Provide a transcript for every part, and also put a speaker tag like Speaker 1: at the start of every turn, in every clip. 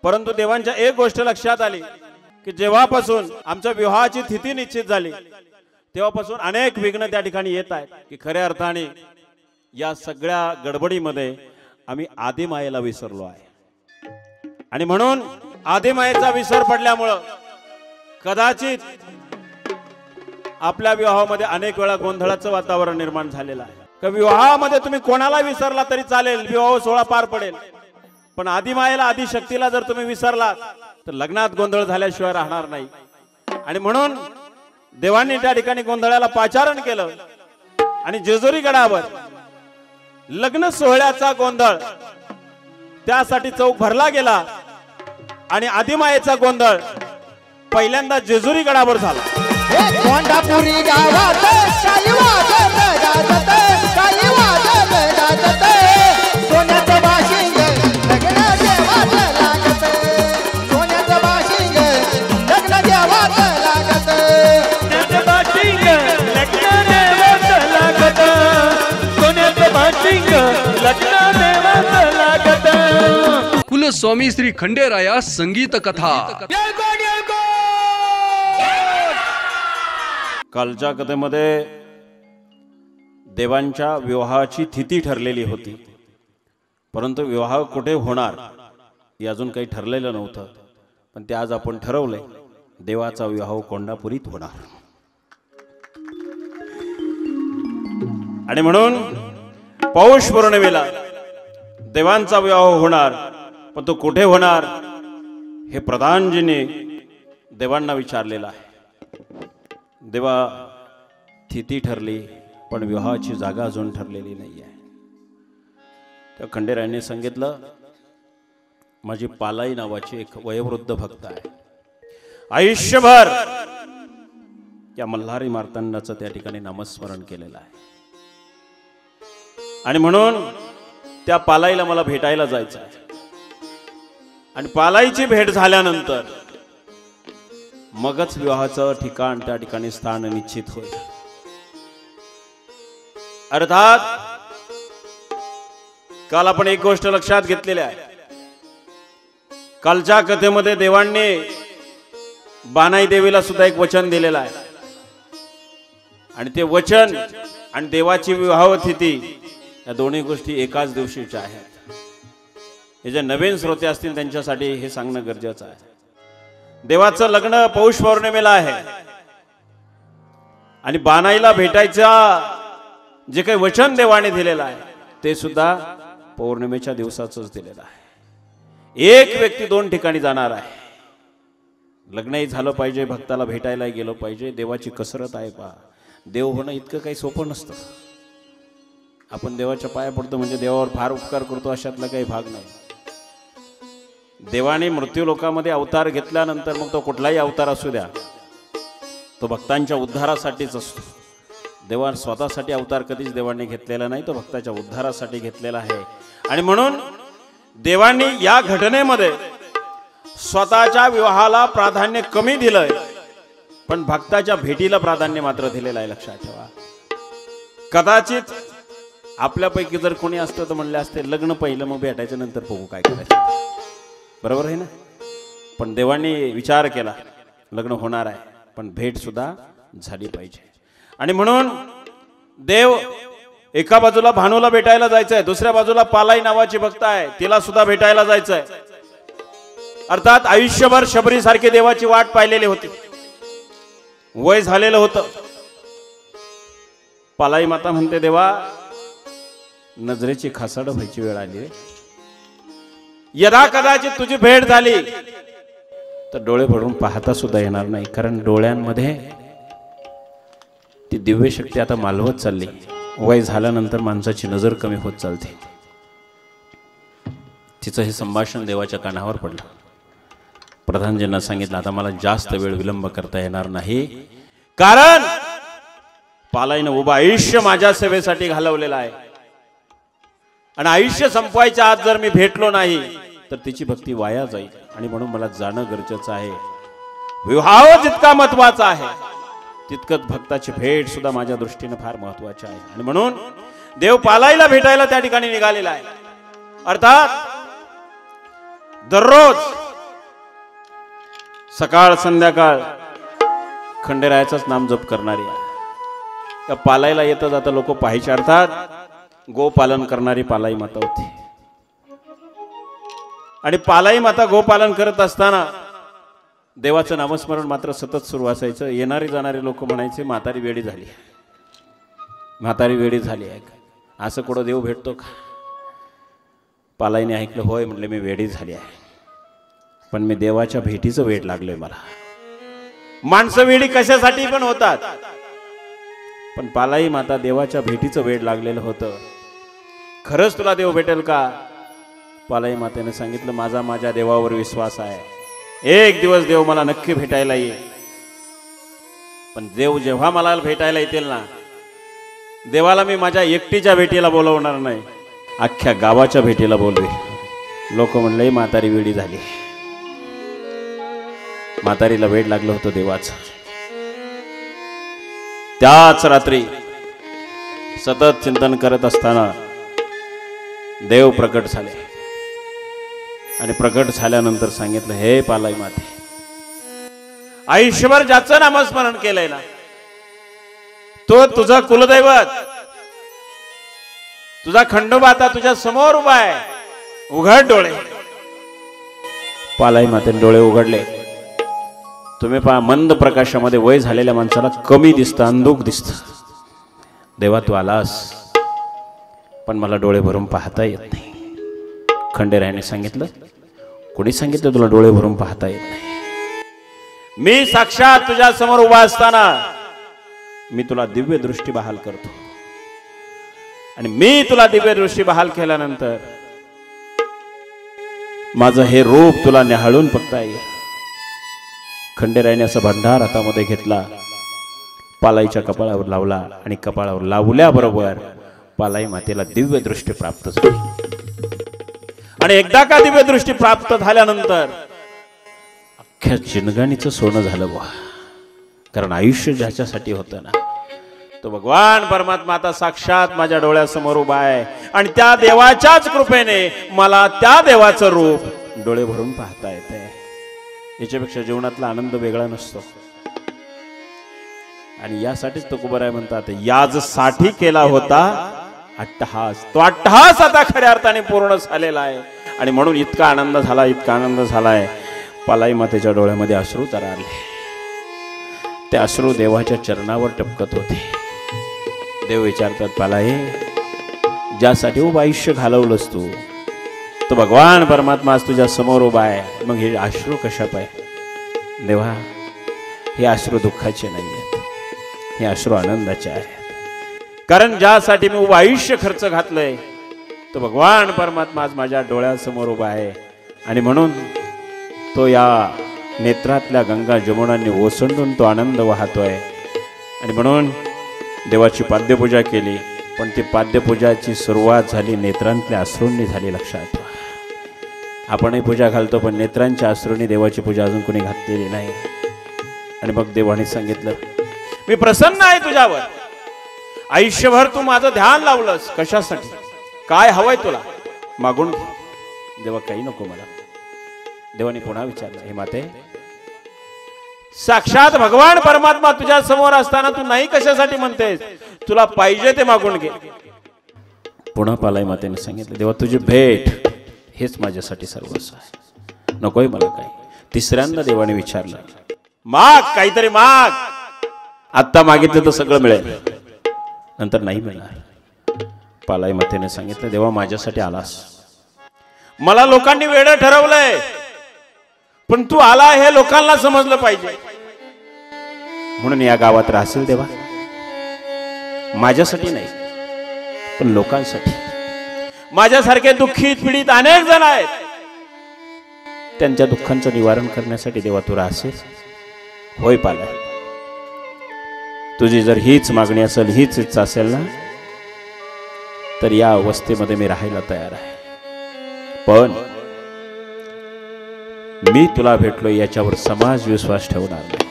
Speaker 1: परंतु देवांच्या एक गोष्ट लक्षात आली की जेव्हापासून आमच्या विवाहाची तिथी निश्चित झाली तेव्हापासून अनेक विघ्न त्या ठिकाणी येत आहेत की खऱ्या अर्थाने या सगळ्या गडबडीमध्ये आम्ही आदिमायेला विसरलो आहे। आणि म्हणून आदिमायेचा विसर पडल्यामुळे कदाचित आपल्या विवाहामध्ये अनेक वेळा गोंधळाचं वातावरण निर्माण झालेलं आहे। की विवाहामध्ये तुम्ही कोणाला विसरला तरी चालेल, विवाह सोहळा पार पडेल, पण आदिमायेला आदिशक्तीला जर तुम्ही विसरलात तर लग्नात गोंधळ झाल्याशिवाय राहणार नाही। आणि म्हणून देवांनी त्या ठिकाणी गोंधळाला पाचारण केलं आणि जेजुरी गडावर लग्न सोहळ्याचा गोंधळ त्यासाठी चौक भरला गेला आणि आदिमायेचा गोंधळ पहिल्यांदा जेजुरी गडावर झाला।
Speaker 2: कोंढापुरी गावात काही वाजत गाजत, काही वाजत गाजत, सोन्याचं बाशिंग लग्न देवात लागत, सोन्याचं बाशिंग लग्न देवात लागत,
Speaker 3: सोन्याचं बाशिंग लग्न देवात लागत, सोन्याचं बाशिंग लग्न देवात लागत।
Speaker 4: कुलस्वामी श्री खंडेराया संगीत कथा।
Speaker 1: कालच्या कथेमध्ये देवांच्या विवाहाची तिथी ठरलेली होती, परंतु विवाह कुठे होणार हे अजून काही ठरलेलं नव्हतं, पण ते आज आपण ठरवलंय देवाचा विवाह कोंढापुरीत होणार। आणि म्हणून पौष पौर्णिमेला देवांचा विवाह होणार, पण तो कुठे होणार हे प्रधानजीने देवांना विचारलेलं आहे। देवा तिथी ठरली पण विवाहाची जागा अजून ठरलेली नाही आहे। त्या खंडेरायाने सांगितलं माझी पालाई नावाची एक वयोवृद्ध भक्त आहे, आयुष्यभर या मल्हारी मार्तंडाचं त्या ठिकाणी नामस्मरण केलेलं आहे आणि म्हणून त्या पालाईला मला भेटायला जायचं आहे आणि पालाईची भेट झाल्यानंतर मगच विवाहाचं ठिकाण त्या ठिकाणी स्थान निश्चित होईल। अर्थात काल आपण एक गोष्ट लक्षात घेतलेली आहे, कालच्या कथेमध्ये देवांनी बानाई देवीला सुद्धा एक वचन दिलेलं आहे आणि ते वचन आणि देवाची विवाह तिथी या दोन्ही गोष्टी एकाच दिवशीच्या आहेत। हे जे नवीन श्रोते असतील त्यांच्यासाठी हे सांगणं गरजेचं आहे। देवाचं लग्न पौष पौर्णिमेला आहे आणि बानाईला भेटायचा जे काही वचन देवाने दिलेलं आहे ते सुद्धा पौर्णिमेच्या दिवसाचंच दिलेलं आहे। एक व्यक्ती दोन ठिकाणी जाणार आहे, लग्नही झालं पाहिजे, भक्ताला भेटायला गेलो पाहिजे, देवाची कसरत आहे। पहा, देव होणं इतकं काही सोपं नसतं। आपण देवाच्या पाया पडतो म्हणजे देवावर फार उपकार करतो अशातला काही भाग नाही। देवाने मृत्यू लोकामध्ये अवतार घेतल्यानंतर मग तो कुठलाही अवतार असू द्या तो भक्तांच्या उद्धारासाठीच असतो। देवा स्वतःसाठी अवतार कधीच देवाने घेतलेला नाही, तो भक्ताच्या उद्धारासाठी घेतलेला आहे। आणि म्हणून देवांनी या घटनेमध्ये स्वतःच्या विवाहाला प्राधान्य कमी दिलंय पण भक्ताच्या भेटीला प्राधान्य मात्र दिलेलं आहे। लक्षात ठेवा, कदाचित आपल्यापैकी जर कोणी असतं तर म्हणले असते लग्न पहिलं मग भेटायचं नंतर बघू काय करायचं, बरोबर आहे ना? पण देवांनी विचार केला लग्न होणार आहे पण भेट सुद्धा झाली पाहिजे। आणि म्हणून देव एका बाजूला भानूला भेटायला जायचंय, दुसऱ्या बाजूला पालाई नावाची भक्त आहे तिला सुद्धा भेटायला जायचंय। अर्थात आयुष्यभर शबरी सारखी देवाची वाट पाहिलेली होती, वय झालेलं होतं। पालाई माता म्हणते देवा नजरेची खासाड व्हायची वेळ आली, यदा कदाचित तुझी भेट झाली तर डोळे भरून पाहता सुद्धा येणार नाही, कारण डोळ्यांमध्ये ती दिव्य शक्ती आता मालवत चालली। वय झाल्यानंतर माणसाची नजर कमी होत चालते। तिचं हे संभाषण देवाच्या कानावर पडलं। प्रधानजींना सांगितलं आता मला जास्त वेळ विलंब करता येणार नाही, कारण पालाईनं उभं आयुष्य माझ्या सेवेसाठी घालवलेलं आहे आणि आयुष्य संपवायच्या आत जर मी भेटलो नाही तर तिची भक्ती वाया जाईल आणि म्हणून मला जाणं गरजेचं आहे। विवाह जितका महत्वाचा आहे तितकंच भक्ताची भेट सुद्धा माझ्या दृष्टीने फार महत्वाची आहे। आणि म्हणून देव पालाईला भेटायला त्या ठिकाणी निघालेला आहे। अर्थात दररोज सकाळ संध्याकाळ खंडेरायाचंच नाम जप करणारी या पालाईला येतं जाता लोक पाहिचारतात. गोपालन करणारी पालाई माता होती. आणि पालाई माता गोपालन करत असताना देवाचं नामस्मरण मात्र सतत सुरू असायचं. येणारे जाणारे लोक म्हणायचे म्हातारी वेडी झाली, म्हातारी वेडी झाली आहे. असं कुठं देव भेटतो का? पालाईने ऐकलं, होय म्हटलं मी वेडी झाली आहे, पण मी देवाच्या भेटीचं वेड लागलोय मला. माणसं वेडी कशासाठी पण होतात, पण पालाई माता देवाच्या भेटीचं वेड लागलेलं होतं. खरंच तुला देव भेटेल का? पालाई मातेने सांगितलं, माझ्या देवावर विश्वास आहे. एक दिवस देव मला नक्की भेटायला येईल. पण देव जेव्हा मला भेटायला येतील ना, देवाला मी माझ्या एकटीच्या भेटीला बोलवणार नाही, अख्ख्या गावाच्या भेटीला बोलवे. लोक म्हणले म्हातारी वेडी झाली. म्हातारीला वेड लागलं होतं देवाचं. त्याच रात्री सतत चिंतन करत असताना देव प्रकट झाले. आणि प्रकट झाल्यानंतर सांगितलं, हे पालाई माते, आयुष्यभर ज्याचं नामस्मरण केलंय ना, तो तुझा कुलदैवत, तुझा खंडोबा आता तुझ्या समोर उभा आहे. उघड डोळे. पालाई मातेने डोळे उघडले. तुम्ही पहा, मंद प्रकाशामध्ये वय झालेल्या माणसाला कमी दिसतं, अंधुक दिसतं. देवा तू आलास, पण मला डोळे भरून पाहता येत नाही. खंडेरायाने सांगितलं, कोणी सांगितलं तुला डोळे भरून पाहता येत नाही? मी साक्षात तुझ्या समोर उभा असताना मी तुला दिव्य दृष्टी बहाल करतो. आणि मी तुला दिव्य दृष्टी बहाल केल्यानंतर माझं हे रूप तुला निहाळून बघता येईल. खंडेरायाने असा भंडार हातामध्ये घेतला, पालाईच्या कपाळावर लावला. आणि कपाळावर लावल्याबरोबर पालाई मातेला दिव्य दृष्टी प्राप्त झाली. आणि एकदा का दिव्य दृष्टी प्राप्त झाल्यानंतर अख्ख्या जिनगाणीचं सोनं झालं बुवा. कारण आयुष्य ज्याच्यासाठी होतं ना, तो भगवान परमात्मा आता साक्षात माझ्या डोळ्यासमोर उभा आहे. आणि त्या देवाच्याच कृपेने मला त्या देवाचं रूप डोळे भरून पाहता येते. याच्यापेक्षा जीवनातला आनंद वेगळा नसतो. आणि यासाठीच तो कुबराय म्हणतात, याजसाठी केला होता अट्टहास, तो अट्टहास आता खऱ्या अर्थाने पूर्ण झालेला आहे. आणि म्हणून इतका आनंद झाला, इतका आनंद झालाय. पालाई मातेच्या डोळ्यामध्ये अश्रू तरळले. ते अश्रू देवाच्या चरणावर टपकत होते. देव विचारतात, पालाई, ज्यासाठी उभं आयुष्य घालवलंस तू, तो भगवान परमात्मा आज तुझ्या समोर उभा आहे, मग हे अश्रू कशा पाय? देवा, हे अश्रू दुःखाचे नाही आहेत, हे अश्रू आनंदाचे आहेत. कारण ज्यासाठी मी उभं आयुष्य खर्च घातलंय, तो भगवान परमात्मा आज माझ्या डोळ्यासमोर उभा आहे. आणि म्हणून तो या नेत्रातल्या गंगा जमुनांनी ओसंडून तो आनंद वाहतोय. आणि म्हणून देवाची पाद्यपूजा केली. पण ती पाद्यपूजाची सुरुवात झाली नेत्रांतल्या अश्रूंनी झाली. लक्षात ठेवा, आपणही पूजा घालतो, पण नेत्रांच्या अश्रूंनी देवाची पूजा अजून कोणी घातलेली नाही. आणि मग देवाने सांगितलं, मी प्रसन्न आहे तुझ्यावर. आयुष्यभर तू माझं ध्यान लावलंस. कशासाठी? काय हवंय तुला? मागून घे. देवा, काही नको मला. देवाने पुन्हा विचारलं, हे माते, साक्षात भगवान परमात्मा तुझ्या समोर असताना तू नाही कशासाठी म्हणतेस? तुला पाहिजे ते मागून घे. पुन्हा पालाई मातेने सांगितलं, देवा, तुझी भेट हेच माझ्यासाठी सर्वस्व आहे, नकोय मला काही. तिसऱ्यांदा देवाने विचारलं, माग, काहीतरी माग. आत्ता मागितलं तर सगळं मिळेल, नंतर नाही मिळणार. पालाई मातेने सांगितलं, देवा, माझ्यासाठी आलास. मला लोकांनी वेडं ठरवलंय, पण तू आला हे लोकांना समजलं पाहिजे, म्हणून या गावात राहशील देवा. माझ्यासाठी नाही, पण लोकांसाठी. माझ्यासारखे दुःखीत पीडित अनेक जण आहेत, त्यांच्या दुःखांचं निवारण करण्यासाठी देवा तू राहशील. होय पालाई, तुझी जर हीच मागणी असेल, हीच इच्छा असेल ना, तर या अवस्थेमध्ये मी राहायला तयार आहे. पण मी तुला भेटलो याच्यावर समाज विश्वास ठेवणार नाही.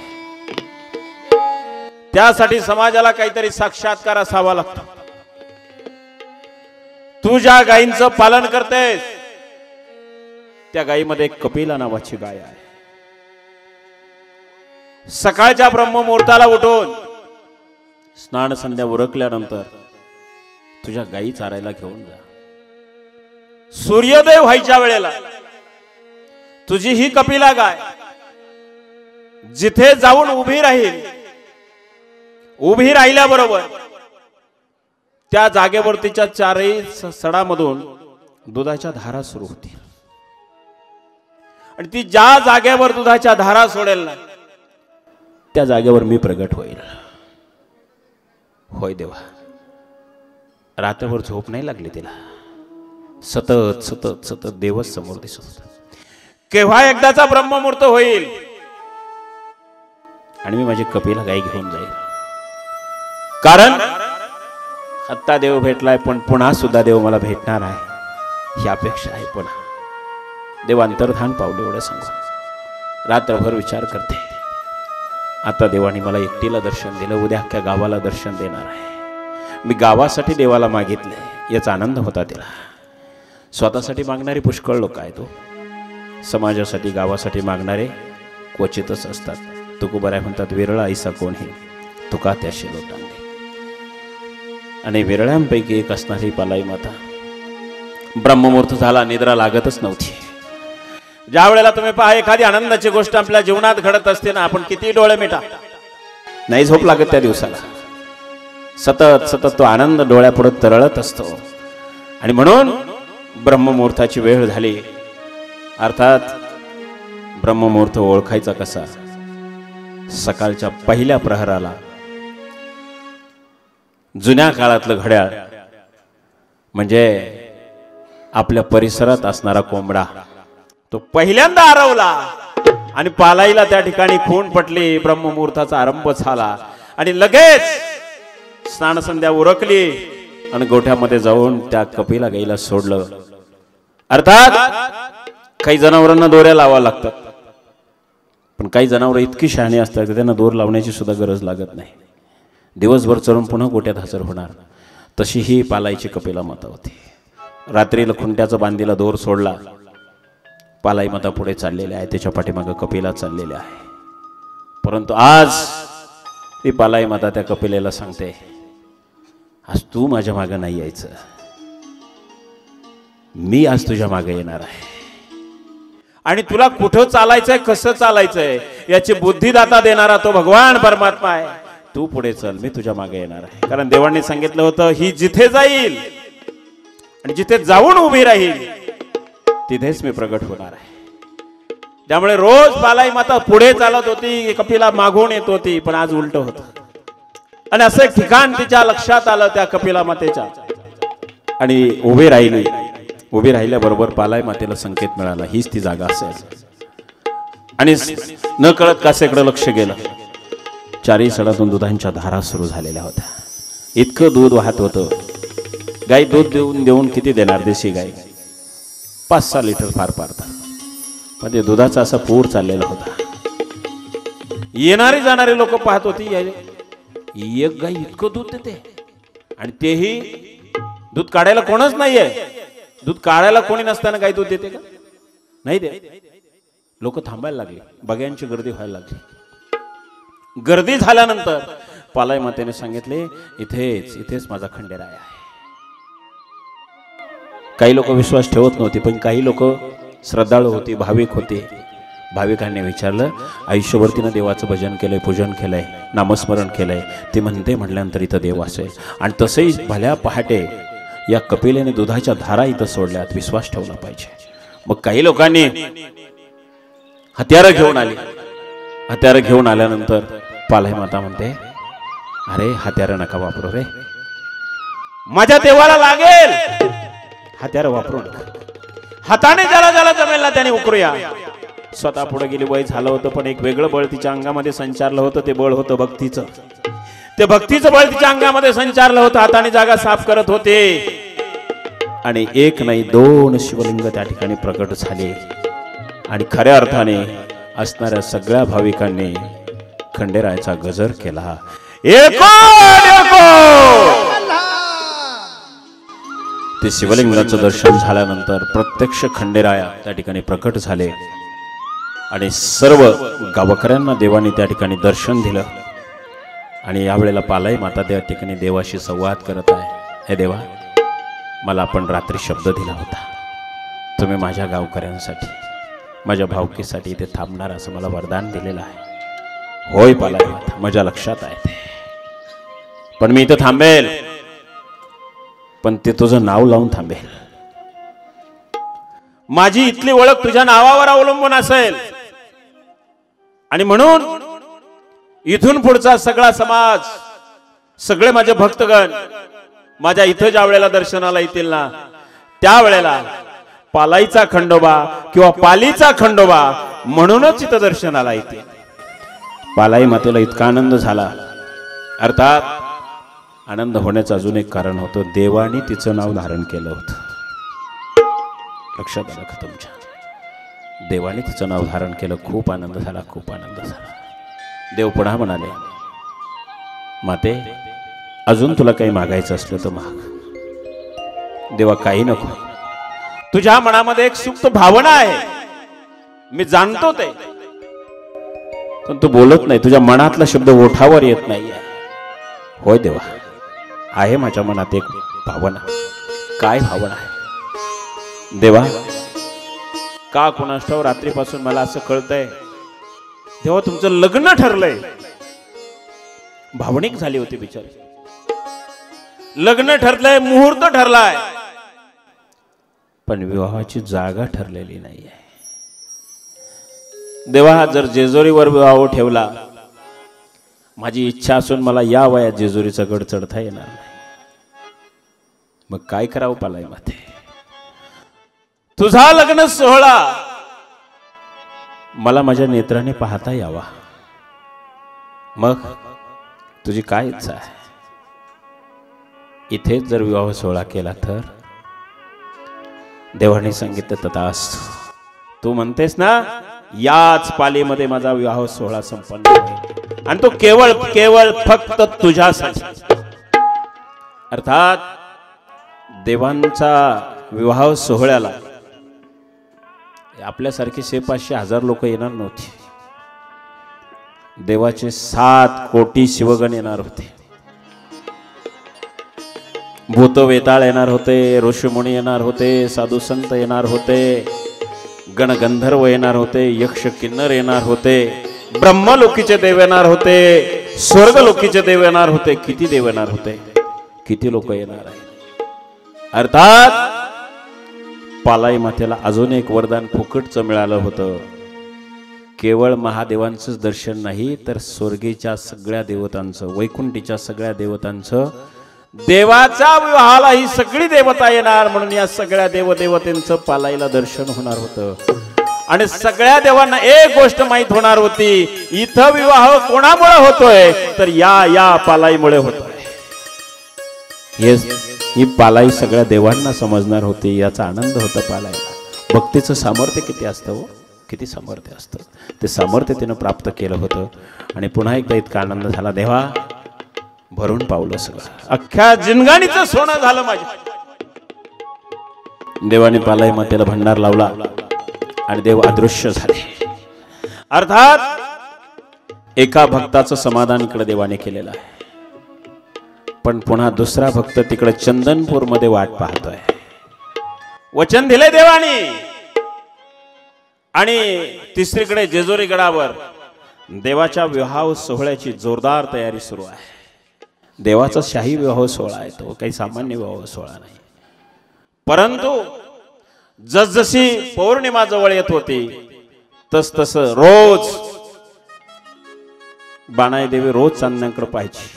Speaker 1: त्यासाठी समाजाला काहीतरी साक्षात्कार असावा लागतो. तू ज्या गायींचं पालन करतेस, त्या गायीमध्ये एक कपिला नावाची गाय आहे. सकाळच्या ब्रह्ममुहूर्ताला उठून स्नान संध्या उरकल्यानंतर तुझ्या गायी चारायला घेऊन जा. सूर्योदय व्हायच्या वेळेला तुझी ही कपिला गाय जिथे जाऊन उभी राहील, उभी राहिल्याबरोबर त्या जागेवर तिच्या चारही सडामधून दुधाच्या धारा सुरू होतील. आणि ती ज्या जागेवर दुधाच्या धारा सोडेल ना त्या जागेवर मी प्रगट होईल. होय देवा, रात्रभर झोप नाही लागली तिला. सतत सतत सतत देवच समोर दिसत होता. केव्हा एकदाचा ब्रह्ममुहूर्त होईल आणि मी माझी कपिला गाई घेऊन जाईल. कारण आत्ता देव भेटलाय, पण पुन्हा सुद्धा देव मला भेटणार आहे ही अपेक्षा आहे. पुन्हा देव अंतर्धान पावले एवढं सांगून रात्रभर विचार करते. आता देवाने मला एकटीला दर्शन दिलं, उद्या अख्ख्या गावाला दर्शन देणार आहे. मी गावासाठी देवाला मागितलंय याचा आनंद होता तिला. स्वतःसाठी मागणारे पुष्कळ लोक आहेत, तो समाजासाठी गावासाठी मागणारे क्वचितच असतात. तुकोबाराय म्हणतात, विरळा ऐसा कोण हे तुका त्याशी लोटांगे. आणि विरळ्यांपैकी एक असणारी पालाई माता. ब्रह्ममुहूर्त झाला, निद्रा लागतच नव्हती. ज्या वेळेला तुम्ही पहा एखादी आनंदाची गोष्ट आपल्या जीवनात घडत असते ना, आपण किती डोळे मिटा नाही झोप लागत त्या दिवसाला. सतत सतत तो आनंद डोळ्यापुढे तरळत असतो. आणि म्हणून ब्रह्ममुहूर्ताची वेळ झाली. अर्थात ब्रह्ममुहूर्त ओळखायचा कसा? सकाळच्या पहिल्या प्रहराला जुन्या काळातलं घड्याळ म्हणजे आपल्या परिसरात असणारा कोंबडा तो पहिल्यांदा आरवला आणि पालाईला त्या ठिकाणी खून पटली. ब्रह्ममुहूर्ताचा आरंभ झाला आणि लगेच स्नानसंध्या उरकली आणि गोठ्यामध्ये जाऊन त्या कपिला गाईला सोडलं. अर्थात काही जनावरांना दोऱ्या लावा लागतात, पण काही जनावर इतकी शहाणी असतात की त्यांना दोर लावण्याची सुद्धा गरज लागत नाही. दिवसभर चरून पुन्हा गोट्यात हजर होणार. तशी ही पालाईची कपिला माता होती. रात्रीला खुंट्याचा बांधीला दोर सोडला. पालाई माता पुढे चाललेली आहे, त्याच्या पाठीमागे कपिला चाललेल्या आहे. परंतु आज ती पालाई माता त्या कपिलेला सांगते, आज तू माझ्या मागे नाही यायचं, मी आज तुझ्या मागे येणार आहे. आणि तुला कुठं चालायचंय, कसं चालायचंय याची बुद्धिदाता देणारा तो भगवान परमात्मा आहे. तू पुढे चल, मी तुझ्या मागे येणार आहे. कारण देवांनी सांगितलं होतं, ही जिथे जाईल आणि जिथे जाऊन उभी राहील तिथेच मी प्रगट होणार आहे. त्यामुळे रोज पालाई माता पुढे चालत होती, कपिला मागून येत होती, पण आज उलट होतं. आणि असं एक ठिकाण तिच्या लक्षात आलं त्या कपिला मातेच्या आणि उभी राहिली. उभी राहिल्याबरोबर पालाई मातेला संकेत मिळाला, हीच ती जागा असेल. आणि न कळत कासेकडे लक्ष गेलं. चारही सडातून दुधांच्या धारा सुरू झालेल्या होत्या. इतकं दूध वाहत होतं. गाय दूध देऊन देऊन किती देणार? देशी गाय 5-6 लिटर फार पारतात, पण ते दुधाचा असा पूर चाललेला होता. येणारे जाणारे लोक पाहत होती, एक गाय इतकं दूध देते आणि तेही दूध काढायला कोणच नाहीये. दूध काढायला कोणी नसताना गाय दूध देते का? नाही दे. लोक थांबायला लागले, बघ्यांची गर्दी व्हायला लागली. गर्दी झाल्यानंतर पालाई मातेने सांगितले, इथेच इथेच माझा खंडेराय आहे. काही लोक विश्वास ठेवत नव्हते, पण काही लोक श्रद्धाळू होती, भाविक होते. भाविकांनी विचारलं, आयुष्यभर तिनं देवाचं भजन केलंय, पूजन केलंय, नामस्मरण केलंय, ते म्हणते म्हटल्यानंतर इथं देव असेल. आणि तसंही भल्या पहाटे या कपिलेने दुधाच्या धारा इथं सोडल्यात, विश्वास ठेवला पाहिजे. मग काही लोकांनी हत्यारं घेऊन आली. हत्यारं घेऊन आल्यानंतर पालाई माता म्हणते, अरे हत्यारं नका वापरू रे, माझ्या देवाला लागेल. हत्यारं वापरू नका, हाताने ज्याला ज्याला जमेल ना त्याने उकरूया. स्वतः पुढे गेली. वय झालं होतं, पण एक वेगळं बळ तिच्या अंगामध्ये संचारलं होतं. ते बळ होतं भक्तीचं. ते भक्तीचं बळ तिच्या अंगामध्ये संचारलं होतं. हाताने जागा साफ करत होते आणि एक नाही 2 शिवलिंग त्या ठिकाणी प्रकट झाले. आणि खऱ्या अर्थाने असणाऱ्या सगळ्या भाविकांनी खंडेरायाचा गजर केला. ते शिवलिंगाचं दर्शन झाल्यानंतर प्रत्यक्ष खंडेराया त्या ठिकाणी प्रकट झाले. आणि सर्व गावकऱ्यांना देवाने त्या ठिकाणी दर्शन दिलं. आणि यावेळेला पालाई माता त्या ठिकाणी देवाशी संवाद करत आहे. हे देवा, मला आपण रात्री शब्द दिला होता, तुम्ही माझ्या गावकऱ्यांसाठी, माझ्या भावकीसाठी इथे थांबणार असं मला वरदान दिलेलं आहे. होय पालाई माता, माझ्या लक्षात आहे ते. पण मी इथं थांबेल, पण ते तुझं नाव लावून थांबेल. माझी इथली ओळख तुझ्या नावावर अवलंबून असेल. आणि म्हणून इथून पुढचा सगळा समाज, सगळे माझे भक्तगण माझ्या इथं ज्या वेळेला दर्शनाला येतील ना, त्यावेळेला पालाईचा खंडोबा किंवा पालीचा खंडोबा म्हणूनच इथं दर्शनाला येतील. पालाई मातेला इतका आनंद झाला. अर्थात आनंद होण्याचं अजून एक कारण होतं, देवाने तिचं नाव धारण केलं होतं. लक्षात आलं का तुमच्या? देवाने तिचं नाव धारण केलं. खूप आनंद झाला, खूप आनंद झाला. देव पुन्हा म्हणाले, माते, अजून तुला काही मागायचं असलं तर माग. देवा, काही नको. तुझ्या मनामध्ये एक सुप्त भावना आहे, मी जाणतो ते, पण तू बोलत नाही. तुझ्या मनातला शब्द ओठावर येत नाहीये. होय देवा, आहे माझ्या मनात एक भावना. काय भावना आहे देवा? का कुणास ठाऊक रात्रीपासून मला असं कळतंय, तेव्हा तुमचं लग्न ठरलंय. भावनिक झाली होती बिचारी. लग्न ठरलंय, मुहूर्त ठरलाय, पण विवाहाची जागा ठरलेली नाहीये. देवा, जर जेजुरीवर विवाह ठेवला, माझी इच्छा असून मला या वयात जेजुरीचा गड चढता येणार नाही, मग काय करावं पालाई माते? तुझा लग्न सोहळा मला माझ्या नेत्राने पाहता यावा. मग तुझी काय इच्छा आहे? इथेच जर विवाह सोहळा केला तर? देवाने सांगितलं तथास्तु. तू म्हणतेस ना, याच पालीमध्ये माझा विवाह सोहळा संपन्न होईल, आणि तो केवळ केवळ फक्त तुझ्यासाठी. अर्थात देवांचा विवाह सोहळ्याला आपल्यासारखी 500-1000 लोक येणार नव्हती. देवाचे 7 कोटी शिवगण येणार होते. भूत वेताळ येणार होते, ऋषीमुनी येणार होते, साधू संत येणार होते, गणगंधर्व येणार होते, यक्ष किन्नर येणार होते, ब्रह्मलोकीचे देव येणार होते, स्वर्गलोकीचे देव येणार होते. किती देव येणार होते, किती लोक येणार आहे. अर्थात पालाई मातेला अजून एक वरदान फुकटचं मिळालं होतं. केवळ महादेवांचंच दर्शन नाही, तर स्वर्गीच्या सगळ्या देवतांचं, वैकुंठीच्या सगळ्या देवतांचं, देवाच्या विवाहाला ही सगळी देवता येणार, म्हणून या सगळ्या देवदेवतेंचं पालाईला दर्शन होणार होतं. आणि सगळ्या देवांना एक गोष्ट माहित होणार होती, इथं विवाह कोणामुळे होतोय, तर या पालाईमुळे होतोय. ही पालाई सगळ्या देवांना समजणार होती. याचा आनंद होता पालाईला. भक्तीचं सामर्थ्य किती असतं हो, किती सामर्थ्य असतं. ते सामर्थ्य तिनं प्राप्त केलं होतं. आणि पुन्हा एकदा इतका आनंद झाला. देवा, भरून पावलं सगळं, अख्ख्या जिनगाणीचं सोनं झालं माझ्या. देवाने पालाई मातेला भंडार लावला आणि देव अदृश्य झाले. अर्थात एका भक्ताचं समाधान इकडे देवाने केलेलं आहे, पण पुन्हा दुसरा भक्त तिकडे चंदनपूर मध्ये वाट पाहतोय. वचन दिले देवाने. आणि तिसरीकडे जेजुरी गडावर देवाच्या विवाह सोहळ्याची जोरदार तयारी सुरू आहे. देवाचा शाही विवाह सोहळा आहे, तो काही सामान्य विवाह सोहळा नाही. परंतु जसजशी पौर्णिमा जवळ येत होती, तस रोज बाणाई देवी रोज चांदण्याकडे पाहायची.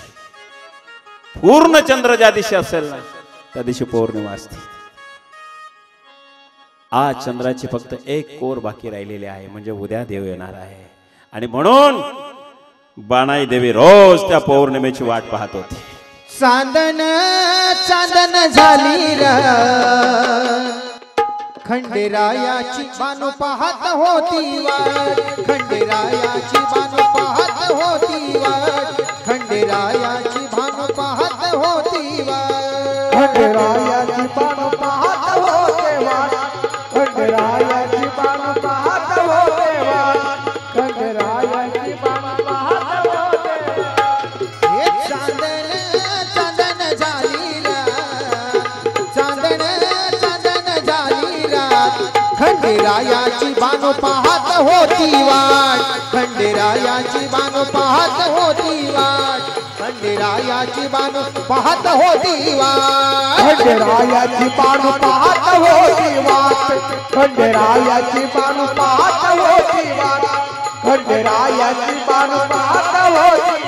Speaker 1: पूर्ण चंद्र ज्या दिवशी असेल ना, त्या दिवशी पौर्णिमा असते. आज चंद्राची फक्त एक कोर बाकी राहिलेली आहे, म्हणजे उद्या देव येणार आहे. आणि म्हणून बाणाई देवी रोज त्या पौर्णिमेची वाट पाहत होती.
Speaker 2: चांदन चांदन झाली र, खंडेरायाची बानू पाहत होती वाट, खंडेरायाची बानू पाहत होती वाट, खंडेरायाची बानू पाहत होती वाट, खंडेरायाची बानू पाहत होते वाट, खंडेरायाची बानू पाहत होते वाट. बानो पाहत होती वाट खंडेरायाची बानो पाहत होती वाट खंडेरायाची बानो पाहत होती वाट
Speaker 5: खंडेरायाची बाणू पाहत होती वाट खंडेरायाची बाणू पाहत होती वाट खंडेरायाची बाणू पाहत होती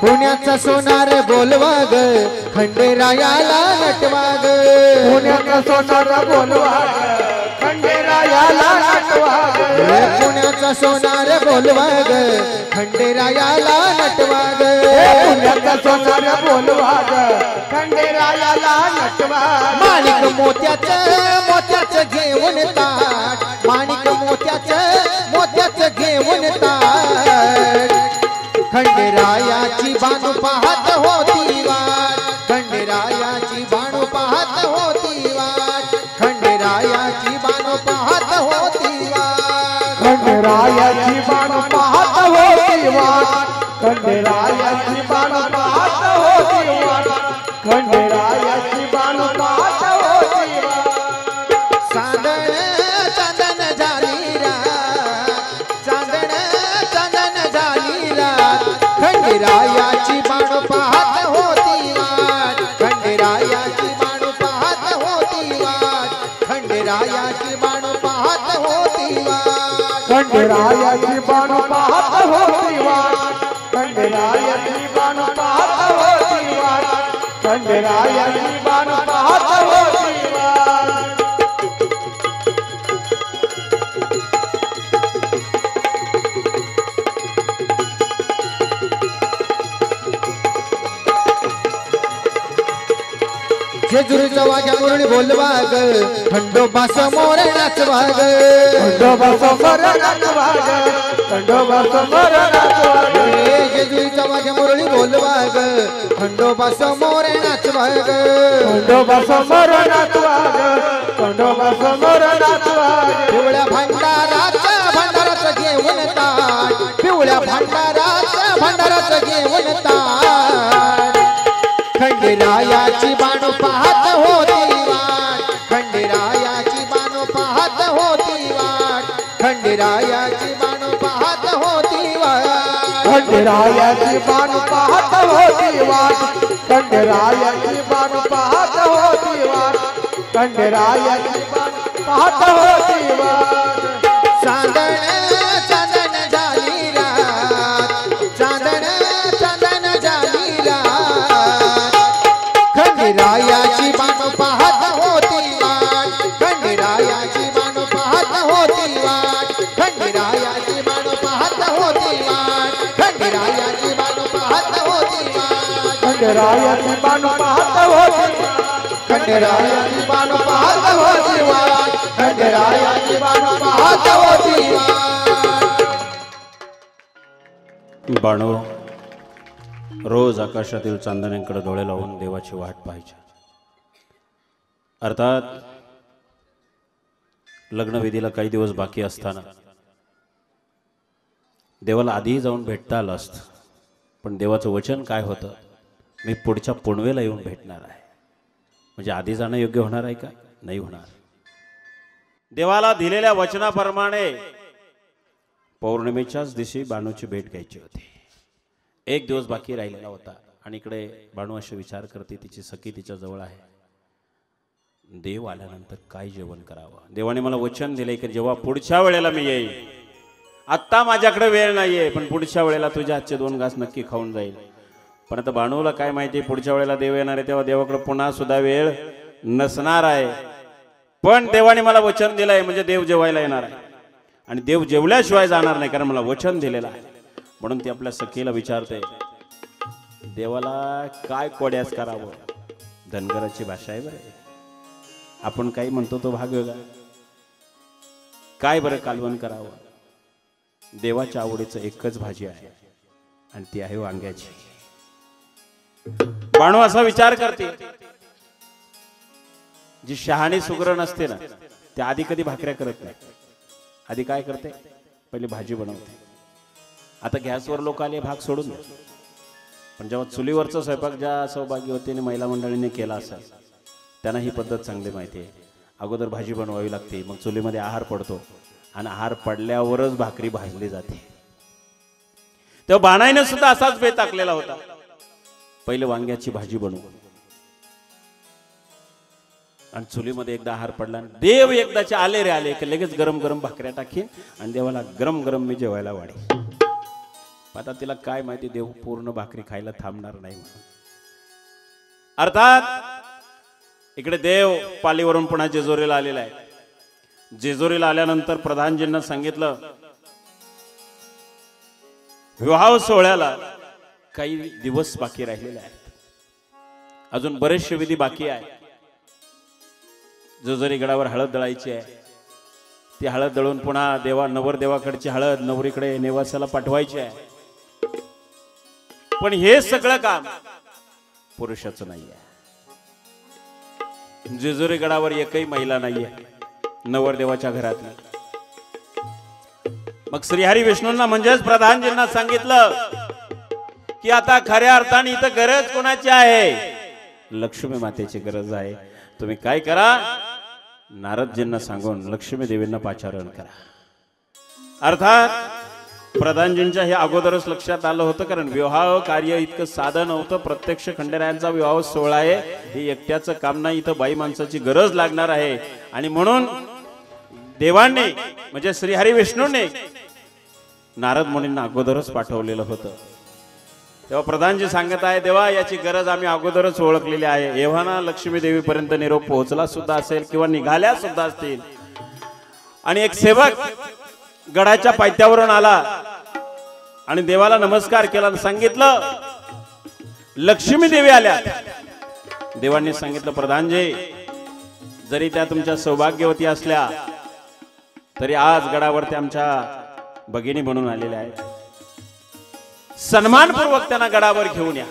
Speaker 2: पुण्याचा सोनार बोलवा ग खंडेरायाला नटवा ग
Speaker 5: पुण्याचा सोनार बोलवा खंडेरायाला नटवा
Speaker 2: पुण्याचा सोनार बोलवा ग खंडेरायाला नटवा ग
Speaker 5: पुण्याचा सोनार बोलवा खंडेरायाला नटवा
Speaker 2: माणिक मोत्याचं घेऊन ताट माणिक मोत्याचं घेऊन ताट खंडेरायाची बाणू पाहत होती वाट खंडेरायाची बाणू पाहत होती वाट खंडेरायाची बाणू पाहत होती वाट
Speaker 5: खंडेरायाची बाणू पाहत होती वाट खंडेरायाची बाणू पाहत होती वाट खंडेरायाची बाणू पाहत होती वाट
Speaker 2: चांदण चांदन झाली रात चांदन झाली रात खंडेरायाची बाणू पाहत होती वाट खंडेरायाची बाणू पाहत होती वाट खंडेरायाची बाणू पाहत होती वाट
Speaker 5: खंडेरायाची बाणू पाहत होती वाट खंडेरायाची बाणू पाहत होती वाट खंडेरायाची बाणू पाहत होती वाट
Speaker 2: जेजुरीचा वाघ्या मुरळी बोलवा ग खंडोबा समोर नाचवा ग
Speaker 5: खंडोबा समोर नाचवा खंडोबा समोर नाचवा
Speaker 2: जेजुरीचा वाघ्या मुरळी बोलवा ग खंडोबा समोर नाचवा ग
Speaker 5: खंडोबा समोर नाचवा खंडोबा समोर नाचवा
Speaker 2: पिवळ्या भंडाराचं घेऊन ताट पिवळ्या भंडाराचं घेऊन ताट खंडेरायाची बाणू पाहत होती वाट खंडेरायाची बाणू पाहत होती वाट खंडेरायाची बाणू पाहत होती वाट
Speaker 5: खंडेरायाची बाणू पाहत होती वाट खंडेरायाची बाणू पाहत होती वाट खंडेरायाची बाणू पाहत होती वाट
Speaker 2: चांदन झाली रात चांदन झाली रात खंडेरायाची बाणू पाहत होती वाट खंडेरायाची बाणू पाहत होती वाट खंडेरायाची बाणू पाहत होती वाट खंडेरायाची बाणू पाहत होती वाट
Speaker 5: खंडेरायाची बाणू पाहत होती
Speaker 2: खंडेरायाची बाणू पाहत होती वाट खंडेरायाची बाणू पाहत होती वाट
Speaker 1: बाणो रोज आकाशातील चांदण्यांकडे डोळे लावून देवाची वाट पाहायची. अर्थात लग्नविधीला काही दिवस बाकी असताना देवाला आधीही जाऊन भेटता आलं असतं, पण देवाचं वचन काय होतं, मी पुढच्या पुणवेला येऊन भेटणार आहे. म्हणजे आधी जाणं योग्य होणार आहे का? नाही होणार. देवाला दिलेल्या वचनाप्रमाणे पौर्णिमेच्याच दिवशी बाणूची भेट घ्यायची होती. एक दिवस बाकी राहिलेला होता आणि इकडे बाणू असे विचार करते, तिची सखी तिच्या जवळ आहे. देव आल्यानंतर काय जेवण करावं. देवाने मला वचन दिले की जेव्हा पुढच्या वेळेला मी येईल, आत्ता माझ्याकडे वेळ नाहीये, पण पुढच्या वेळेला तुझ्या हातचे 2 घास नक्की खाऊन जाईल. पण आता बाणूला काय माहिती, पुढच्या वेळेला देव येणार आहे तेव्हा देवाकडे पुन्हा सुद्धा वेळ नसणार आहे. पण देवाने मला वचन दिलंय म्हणजे देव जेवायला येणार आहे आणि देव जेवल्याशिवाय जाणार नाही, कारण मला वचन दिलेलं आहे. म्हणून ती आपल्या सखीला विचारते, देवाला काय कोड्यास करावं. धनगराची भाषा आहे बरं. आपण काही म्हणतो तो भाग वेगळा. काय बरं कालवण करावं. देवाच्या आवडीचं एकच भाजी आहे आणि ती आहे वांग्याची. बाणू असा विचार करते. जी शहाणी सुगरण असते ना त्या आधी कधी भाकऱ्या करत नाही. आधी काय करते, पहिले भाजी बनवते. आता गॅसवर लोक आले भाग सोडून द्या, पण जेव्हा चुलीवरचा स्वयंपाक ज्या सौभाग्यवतीने महिला मंडळीने केला असेल त्यांना ही पद्धत चांगली माहिती आहे. अगोदर भाजी बनवावी लागते, मग चुलीमध्ये आहार पडतो आणि आहार पडल्यावरच भाकरी भाजली जाते. तेव्हा बाणाईने सुद्धा असाच बेत आखलेला होता. पहिले वांग्याची भाजी बनवू आणि चुलीमध्ये एकदा आहार पडला, देव एकदाचे आले रे आले की लगेच गरम गरम भाकऱ्या टाकीन आणि देवाला गरम गरम मी जेवायला वाढे. आता तिला काय माहिती देव पूर्ण भाकरी खायला थांबणार नाही म्हणून. अर्थात इकडे देव पालीवरून पुन्हा जेजुरीला आलेला आहे. जेजुरीला आल्यानंतर प्रधानजींना सांगितलं विवाह सोहळ्याला काही दिवस बाकी राहिलेले आहेत, अजून बरेचसे विधी बाकी आहे. जेजुरी गडावर हळद दळायची आहे, ती हळद दळून पुन्हा नवरदेवाकडची हळद नवरीकडे नेवासाला पाठवायची आहे. पण हे सगळं काम पुरुषाचं नाही आहे. जेजुरी गडावर एकही महिला नाहीये नवरदेवाच्या घरातली. मग श्रीहरी विष्णूंना म्हणजेच प्रधानजींना सांगितलं की आता खऱ्या अर्थाने इथं गरज कोणाची आहे, लक्ष्मी मातेची गरज आहे. तुम्ही काय करा, नारदजींना सांगून लक्ष्मी देवींना पाचारण करा. अर्थात प्रधानजींच्या हे अगोदरच लक्षात आलं होतं, कारण विवाह कार्य इतकं साधं नव्हतं. प्रत्यक्ष खंडेरायांचा विवाह सोहळा आहे, हे एकट्याचं काम नाही, इथं बाई माणसाची गरज लागणार आहे. आणि म्हणून देवांनी म्हणजे श्रीहरी विष्णूंनी नारद मुनींना अगोदरच पाठवलेलं होतं. तेव्हा प्रधानजी सांगत आहे, देवा याची गरज आम्ही अगोदरच ओळखलेली आहे. एव्हाना लक्ष्मी देवीपर्यंत निरोप पोहोचला सुद्धा असेल किंवा निघाल्या सुद्धा असतील आणि एक सेवक गडाच्या पायथ्यावरून आला आणि देवाला नमस्कार केला, सांगितलं लक्ष्मी देवी आल्या. देवांनी सांगितलं प्रधानजी जरी त्या तुमच्या सौभाग्यवती असल्या तरी आज गडावरती आमच्या भगिनी म्हणून आलेल्या आहेत. सन्मानपूर्वक त्यांना गडावर घेऊन या.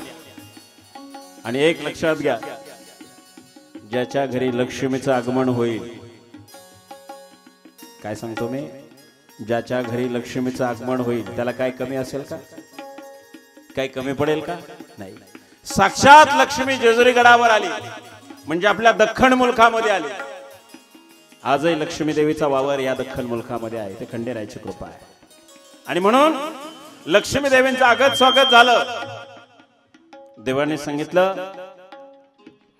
Speaker 1: आणि एक लक्षात घ्या, ज्याच्या घरी लक्ष्मीचं आगमन होईल, काय सांगतो मी, ज्याच्या घरी लक्ष्मीचं आगमन होईल त्याला काय कमी असेल का, काय कमी पडेल का, नाही. साक्षात लक्ष्मी जेजुरी गडावर आली म्हणजे आपल्या दख्खन मुलखामध्ये आली. आजही लक्ष्मी देवीचा वावर या दख्खन मुलखामध्ये आहे, ते खंडेरायाची कृपा आहे. आणि म्हणून लक्ष्मी देवींचं आगत स्वागत झालं. देवाने सांगितलं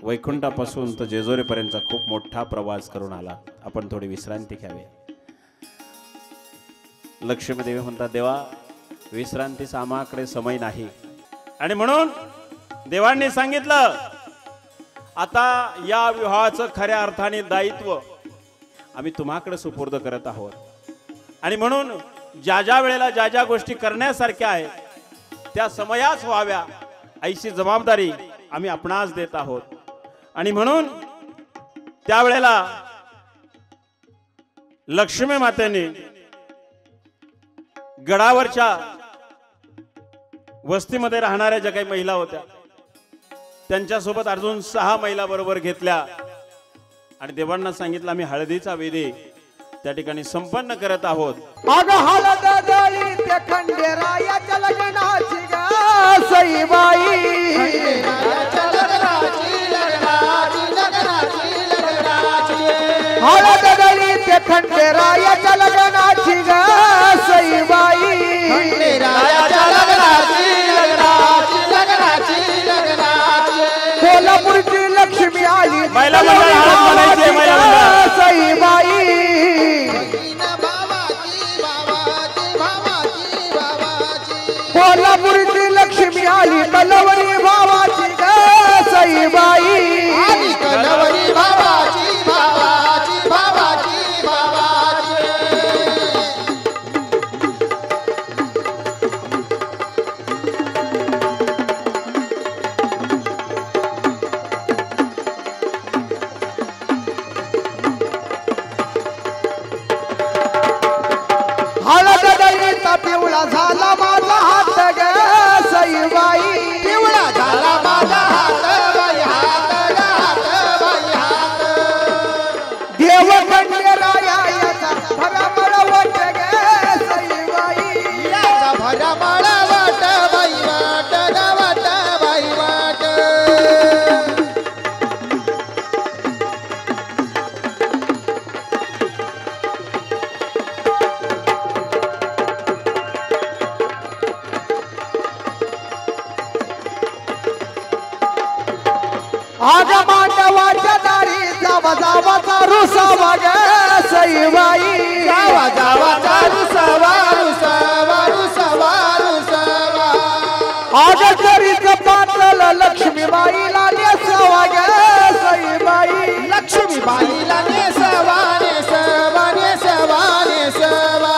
Speaker 1: वैकुंठापासून तर जेजुरी पर्यंतचा खूप मोठा प्रवास करून आला, आपण थोडी विश्रांती घ्यावी. लक्ष्मी देवी म्हणतात, देवा विश्रांतीचा आम्हाकडे समय नाही. आणि म्हणून देवांनी सांगितलं आता या विवाहाचं खऱ्या अर्थाने दायित्व आम्ही तुम्हाकडे सुपूर्द करत आहोत. आणि म्हणून ज्या ज्या वेळेला ज्या ज्या गोष्टी करण्यासारख्या आहेत त्या समयास व्हाव्या ऐशी जबाबदारी आम्ही आपणास देत आहोत. आणि म्हणून त्यावेळेला लक्ष्मी मातेने गडावरच्या वस्तीमध्ये राहणाऱ्या ज्या काही महिला होत्या त्यांच्यासोबत अजून 6 महिला बरोबर घेतल्या आणि देवांना सांगितलं आम्ही हळदीचा विधी त्या ठिकाणी संपन्न करत आहोत.
Speaker 5: अग हळद दळी ते खंडेरायाच्या लग्नाची ग सईबाई, हळद दळी ते खंडेरायाच्या लग्नाची ग सईबाई, कोल्हापूरची लक्ष्मी आली
Speaker 1: महिला मंडळ हळद म्हणायची, महिला मंडळ
Speaker 5: सईबाई, कोल्हापूरची लक्ष्मी आली कलवरी भावाची ग सईबाई, कलवरी भावाची भावाची भावाची भावाची. हळद दळीचा पिवळा झाला माझा हात ग सईबाई, पिवळा झाला माझा हात बाई, हात ग हात बाई हात. रुसावा ग सईबाई
Speaker 2: जावा जावा रुसावा रुसावा रुसावा रुसावा
Speaker 5: आज तरीच पातळ लक्ष्मीबाईला नेसावा ग सईबाई
Speaker 2: लक्ष्मीबाईला नेसावा नेसावा नेसावा नेसावा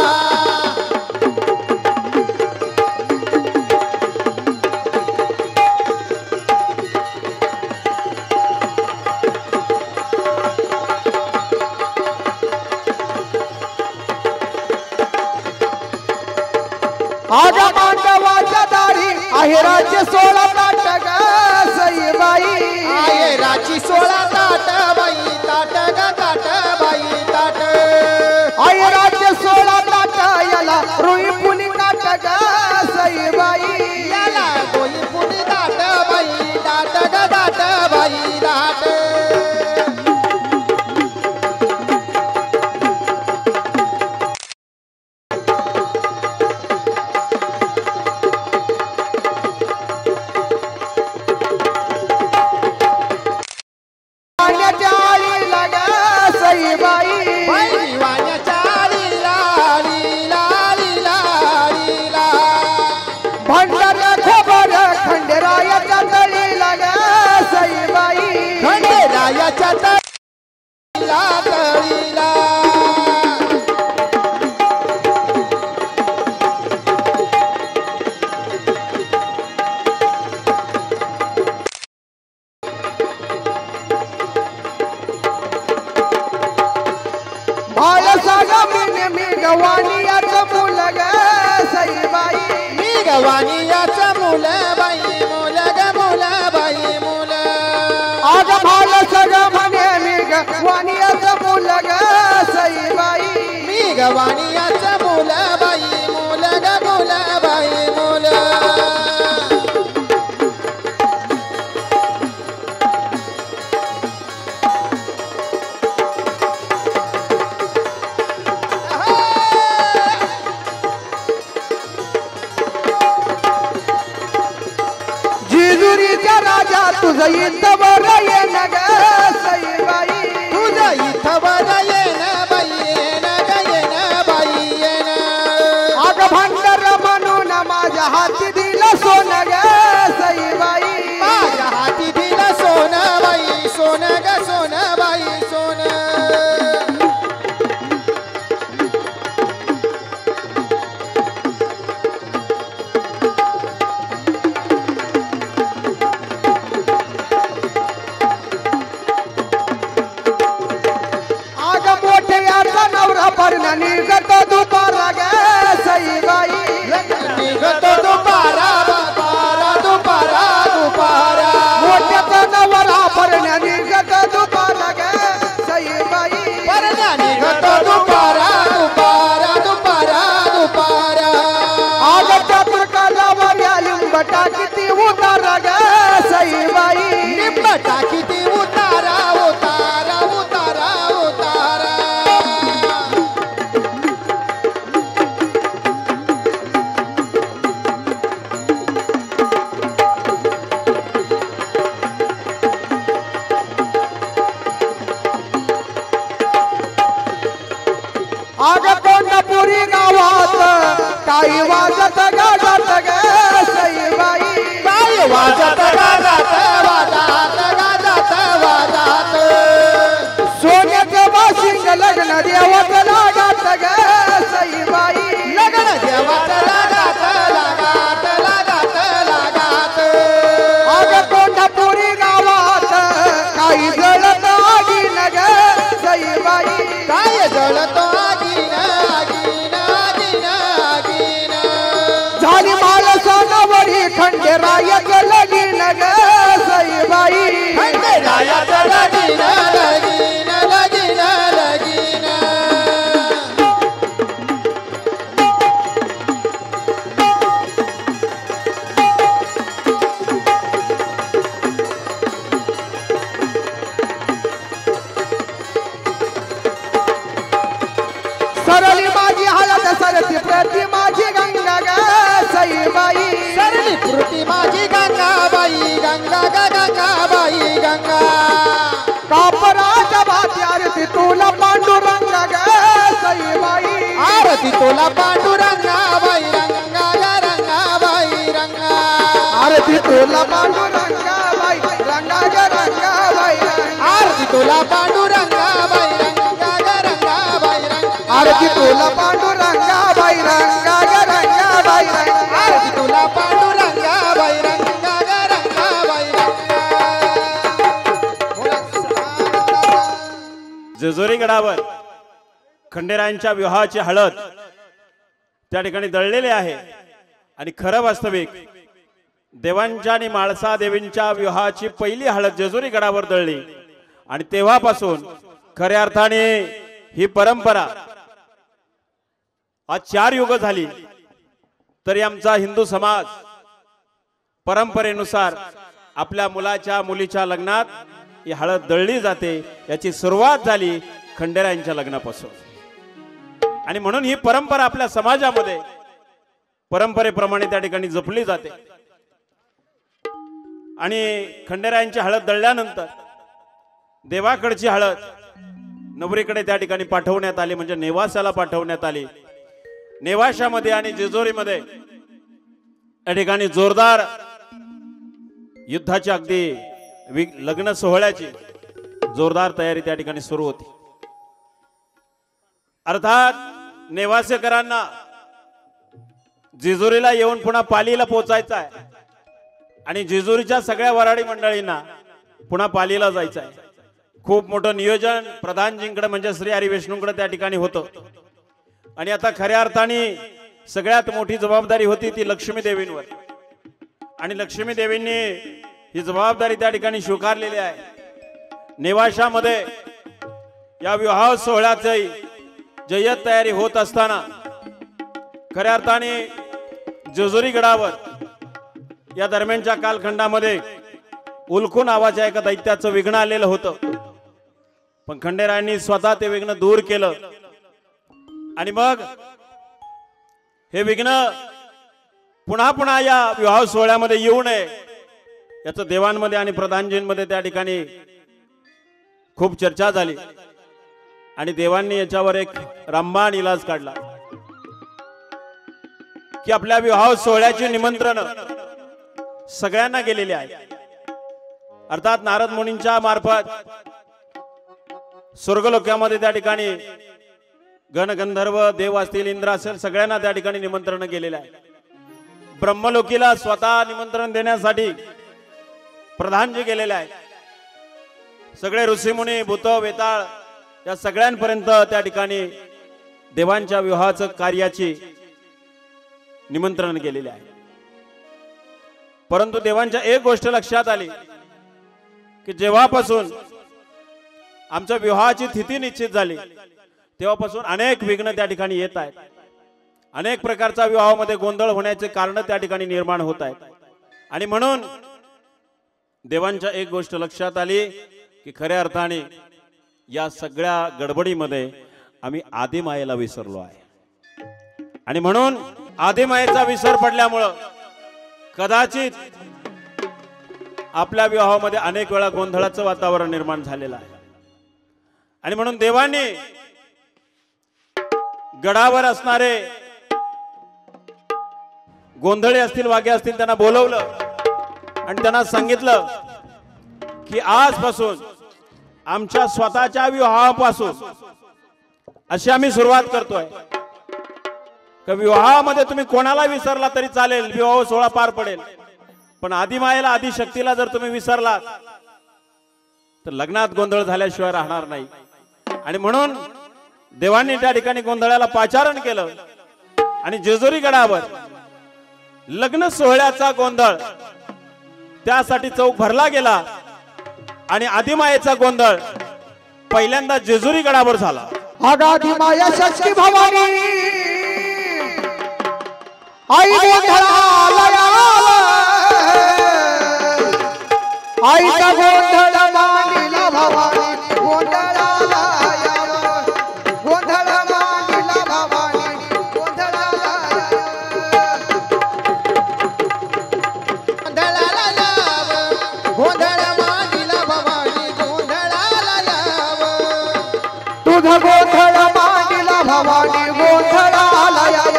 Speaker 5: आज मांडवाच्या दारी आहेराचे 16 ताट ग सईबाई
Speaker 2: आहेराची 16 ताट बाई ताट ग ताट बाई ताट
Speaker 5: आहेराचे 16 ताट याला रुई पुली ताट ग सईबाई
Speaker 2: याला गोई पुडी ताट बाई ताट ग ताट बाई ताट
Speaker 5: गवानियाचं मूल ग सईबाई
Speaker 2: मी गवानियाचं मूल बाई मूल ग मूल बाई मूल
Speaker 5: आज भाल सगळं म्हणे मी गवानियाचं मूल ग सईबाई
Speaker 2: मी गवानियाचं मूल बाई मूल ग मूल बाई मूल
Speaker 5: राजा तुझं इथं बरं ये न ग सईबाई
Speaker 2: तुझं इथं बरं ये न बाई ये न ग ये न बाई ये न
Speaker 5: अग भांडर म्हणून माझ्या हाती दिलं सोनं ग सईबाई
Speaker 2: माझ्या हाती दिलं सोनं बाई सोनं ग सोनं बाई सोनं
Speaker 5: पर्ण निघतो दुपारा ग सईबाई
Speaker 2: निघतो दुपारा दुपारा दुपारा दुपारा
Speaker 5: मोठ्याचा नवरा पर्ण निघतो दुपारा ग सईबाई
Speaker 2: पर्ण निघतो दुपारा दुपारा दुपारा दुपारा
Speaker 5: आजच्या प्रकारावर या लिंबटा किती उतारा ग सईबाई
Speaker 2: लिंबटा किती उतारा उतारा उतारा उतारा
Speaker 5: आग कोंडापुरी गावात काही वाजत गाजत ग सईबाई
Speaker 2: काय वाजत गाजत वाजत गाजत वाजत
Speaker 5: सोन्याचं वाशिंग लग्न देवत लागत ग सईबाई
Speaker 2: लग्न देवात लागत लागत लागत लागत
Speaker 5: आग कोंडापुरी गावात काही जळत आगीन ग सईबाई
Speaker 2: काय जळतो आगीन आगीन आगीन आगीन
Speaker 5: झाली मालसानावरी खंडेरायाचं लगीन ग सईबाई
Speaker 2: खंडेरायाचं लगीन लगीन लगीन लगीन
Speaker 5: सरली माझी हळद सरती प्रति माझी गंगा ग सईबाई
Speaker 2: सरली कृती माझी गंगाबाई गंगा ग गंगाबाई गंगा
Speaker 5: कापराच्या भाती आरती तुला पांडुरंग ग सईबाई
Speaker 2: आरती तुला पांडुरंगा बाई रंगा ग रंगा बाई रंगा
Speaker 5: आरती तुला पांडुरंगा बाई रंगा ग रंगा बाई
Speaker 2: आरती तुला पांडुरंगा बाई रंगा ग रंगा बाई रंगा
Speaker 5: आरती तुला पांडुरंगा बाई रंगा ग रंगा बाई
Speaker 2: आरती तुला पांडुरंगा बाई रंगा ग रंगा बाई रंगा
Speaker 1: जेजुरी गडावर खंडेरायांच्या विवाहाची हळद त्या ठिकाणी दळलेले आहे आणि खरं वास्तविक देवांच्या आणि माळसा देवींच्या विवाहाची पहिली हळद जेजुरी गडावर दळली आणि तेव्हापासून खऱ्या अर्थाने ही परंपरा आज 4 युग झाली तरी आमचा हिंदू समाज परंपरेनुसार आपल्या मुलाच्या मुलीच्या लग्नात ही हळद दळली जाते। याची सुरुवात झाली खंडेरायांच्या लग्नापासून आणि म्हणून ही परंपरा आपल्या समाजामध्ये परंपरेप्रमाणे त्या ठिकाणी जपली जाते। आणि खंडेरायांची हळद दळल्यानंतर देवाकडची हळद नवरीकडे त्या ठिकाणी पाठवण्यात आली, म्हणजे नेवासाला पाठवण्यात आली। नेवाशामध्ये आणि जेजुरीमध्ये या ठिकाणी जोरदार युद्धाची अगदी लग्न सोहळ्याची जोरदार तयारी त्या ठिकाणी सुरू होती। अर्थात नेवासेकरांना जेजुरीला येऊन पुन्हा पालीला पोहोचायचं आहे आणि जेजुरीच्या सगळ्या वराडी मंडळींना पुन्हा पालीला जायचं आहे। खूप मोठं नियोजन प्रधानजींकडे म्हणजे श्री हरी विष्णूंकडे त्या ठिकाणी होतं आणि आता खऱ्या अर्थाने सगळ्यात मोठी जबाबदारी होती ती लक्ष्मी देवींवर आणि लक्ष्मी देवींनी ही जबाबदारी त्या ठिकाणी स्वीकारलेली आहे। नेवाशामध्ये या विवाह सोहळ्याची जय्यत तयारी होत असताना खऱ्या अर्थाने जेजुरी गडावर या दरम्यानच्या कालखंडामध्ये उल्कू नावाच्या एका दैत्याचं विघ्न आलेलं होतं, पण खंडेरायांनी स्वतः ते विघ्न दूर केलं आणि मग हे विघ्न पुन्हा पुन्हा या विवाह सोहळ्यामध्ये येऊ नये याचं देवांमध्ये आणि प्रधानजींमध्ये त्या ठिकाणी खूप चर्चा झाली आणि देवांनी याच्यावर एक रामबाण इलाज काढला की आपल्या विवाह सोहळ्याची निमंत्रण सगळ्यांना गेलेली आहे। अर्थात नारद मुनींच्या मार्फत स्वर्गलोकामध्ये त्या ठिकाणी गणगंधर्व देव असतील इंद्र असेल सगळ्यांना त्या ठिकाणी निमंत्रण गेलेलं आहे। ब्रह्मलोकीला स्वतः निमंत्रण देण्यासाठी प्रधानजी गेलेले आहेत। सगळे ऋषीमुनी भूत वेताळ या सगळ्यांपर्यंत त्या ठिकाणी देवांच्या विवाहाचं कार्याची निमंत्रण गेलेले आहे। परंतु देवांच्या एक गोष्ट लक्षात आली की जेव्हापासून आमच्या विवाहाची तिथी निश्चित झाली तेव्हापासून अनेक विघ्न त्या ठिकाणी येत आहेत, अनेक प्रकारचा विवाहामध्ये गोंधळ होण्याचे कारण त्या ठिकाणी निर्माण होत आहेत आणि म्हणून देवांच्या एक गोष्ट लक्षात आली की खऱ्या अर्थाने या सगळ्या गडबडीमध्ये आम्ही आदिमायेला विसरलो आहे आणि म्हणून आदिमायेचा विसर पडल्यामुळं कदाचित आपल्या विवाहामध्ये अनेक वेळा गोंधळाचं वातावरण निर्माण झालेलं आहे आणि म्हणून देवांनी गडावर असणारे गोंधळे असतील वाघे असतील त्यांना बोलवलं आणि त्यांना सांगितलं की आजपासून आमच्या स्वतःच्या विवाहापासून अशी आम्ही सुरुवात करतोय की विवाहामध्ये तुम्ही कोणाला विसरला तरी चालेल, विवाह सोहळा पार पडेल, पण आदिमायेला आदिशक्तीला जर तुम्ही विसरलात तर लग्नात गोंधळ झाल्याशिवाय राहणार नाही। आणि म्हणून देवांनी त्या ठिकाणी गोंधळाला पाचारण केलं आणि जेजुरी गडावर लग्न सोहळ्याचा गोंधळ त्यासाठी चौक भरला गेला आणि आदिमायेचा गोंधळ पहिल्यांदा जेजुरी गडावर झाला।
Speaker 5: आदिमाया शक्ती भवानी आई गोंधळाला आईचा गोंधळ मांडीला भवानी गोंधळाला गोंधळ मांडीला भवानी गोंधळाला
Speaker 2: गोंधळाला गोंधळ मांडीला भवानी गोंधळाला
Speaker 5: तुझा गोंधळ मांडीला भवानी गोंधळाला याय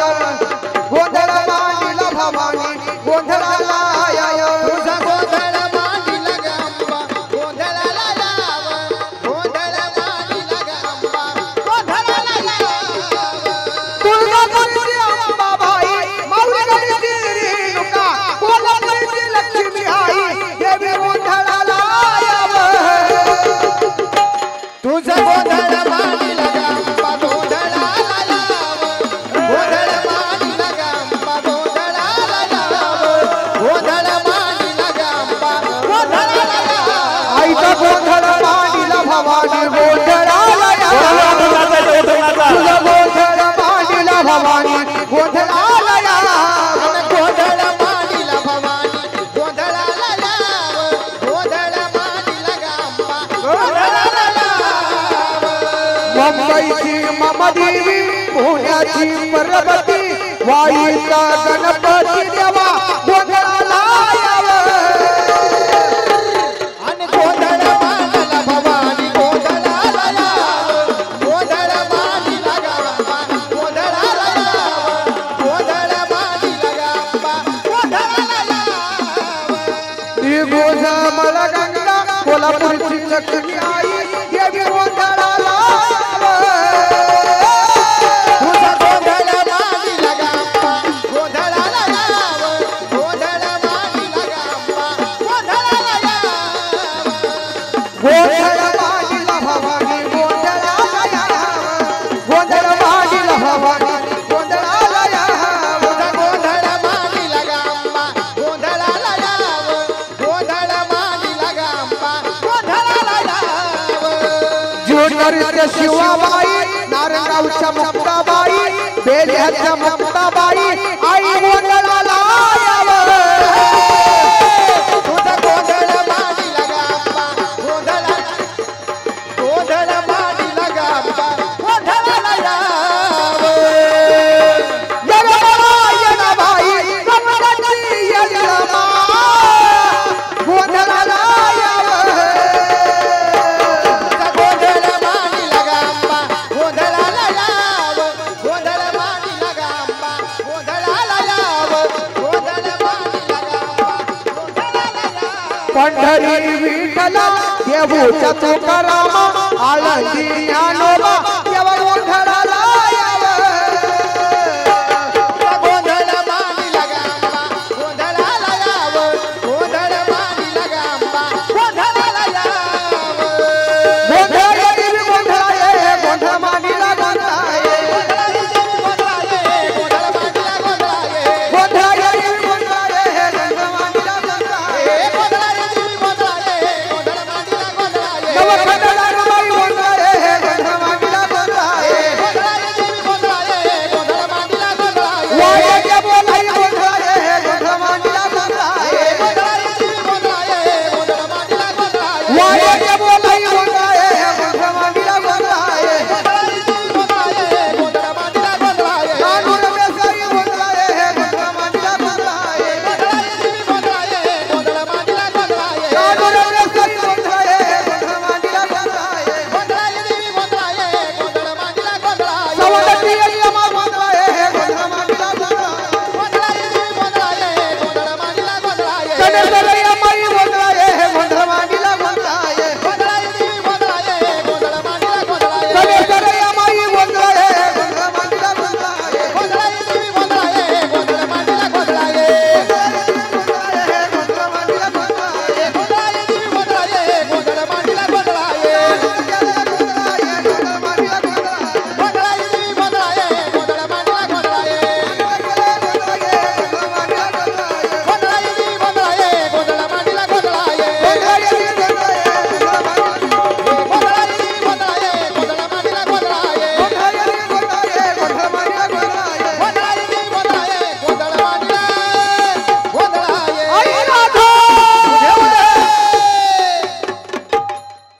Speaker 5: गोंधळ मांडीला भवानी गोंधळाला याय
Speaker 2: तुझा गोंधळ मांडीला ग अंबा गोंधळाला याव गोंधळ मांडीला ग अंबा गोंधळाला याव
Speaker 5: तुळजापूरची अंबाबाई माऊलीची रेणुका कोल्हापूरची लक्ष्मी आई देवी गोंधळाला याव
Speaker 2: तुझा गोंधळ मांडीला ग अंबा गोंधळाला याव गोंधळ मांडीला ग अंबा गोंधळाला याव गोंधळ मांडीला ग अंबा गोंधळाला याव
Speaker 5: आईचा गोंधळ मांडीला भवानी गोंधळाला याव तुझा गोंधळ मांडीला भवानी गोंधळाला याव
Speaker 2: गोंधळ मांडीला भवानी गोंधळाला याव गोंधळ मांडीला ग अंबा गोंधळाला याव
Speaker 5: मुंबईची ममदेवी पुण्याची परबती वाईचा गणपती देवा गोंधळाला याव
Speaker 2: आणि गोंधळ मांडला भवानी गोंधळाला याव गोंधळ मांडीला ग अंबा गोंधळाला याव गोंधळ मांडीला ग अंबा गोंधळाला याव
Speaker 5: निघोज मला गंगा कोल्हापूरची लक्ष्मी आई देवी गोंधळाला
Speaker 2: तुझा गोंधळ मांडीला ग अंबा गोंधळाला याव गोंधळ मांडीला ग अंबा गोंधळाला याव
Speaker 5: गोंधळ मांडीला भवानी गोंधळाला याव गोंधळ मांडीला भवानी गोंधळाला याव
Speaker 2: तुझा गोंधळ मांडीला ग अंबा गोंधळाला याव गोंधळ मांडीला ग अंबा गोंधळाला याव
Speaker 5: जुन्नरच्या शिवाबाई नारंगावच्या मुक्ताबाई बेल्याच्या मुक्ताबाई आई गोंधळाला याव
Speaker 2: तुझा गोंधळ मांडीला ग अंबा गोंधळाला गोंधळ मांडीला ग अंबा गोंधळाला याव
Speaker 5: येणाबाई कमळाची येणमा गोंधळाला याव
Speaker 2: तुझा गोंधळ मांडीला ग अंबा गोंधळाला याव गोंधळ मांडीला ग अंबा गोंधळाला याव गोंधळ मांडीला ग अंबा गोंधळाला याव
Speaker 5: पंढरी विठ्ठला देऊच्या तुकारामा आळंदी ज्ञानोबा देवा गोंधळाला याव
Speaker 2: तुझा गोंधळ मांडीला ग अंबा गोंधळाला याव गोंधळ मांडीला ग अंबा गोंधळाला याव
Speaker 5: गोंधळ देवी गोंधळाये गोंधळ मांडीला गोंधळाये गोंधळाये देवी गोंधळाये गोंधळ मांडीला गोंधळाये नवखंडाला बाई गोंधळाये गोंधळ मांडीला गोंधळाये वाड्याच्या बोलाई गोंधळाये गोंधळ मांडीला गोंधळाये वाड्याच्या बोलाई गोंधळाये गोंधळ मांडीला गोंधळाये कानूर बेसाई गोंधळाये गोंधळ मांडीला गोंधळाये कानूर बेसाई गोंधळाये गोंधळ मांडीला गोंधळाये सवलती यमा गोंधळाये गोंधळ मांडीला गोंधळाये कनेसर यमाई गोंधळाये गोंधळ मांडीला गोंधळाये कनेसर यमाई गोंधळाये गोंधळ मांडीला गोंधळाये गोंधळ मांडीला गोंधळाये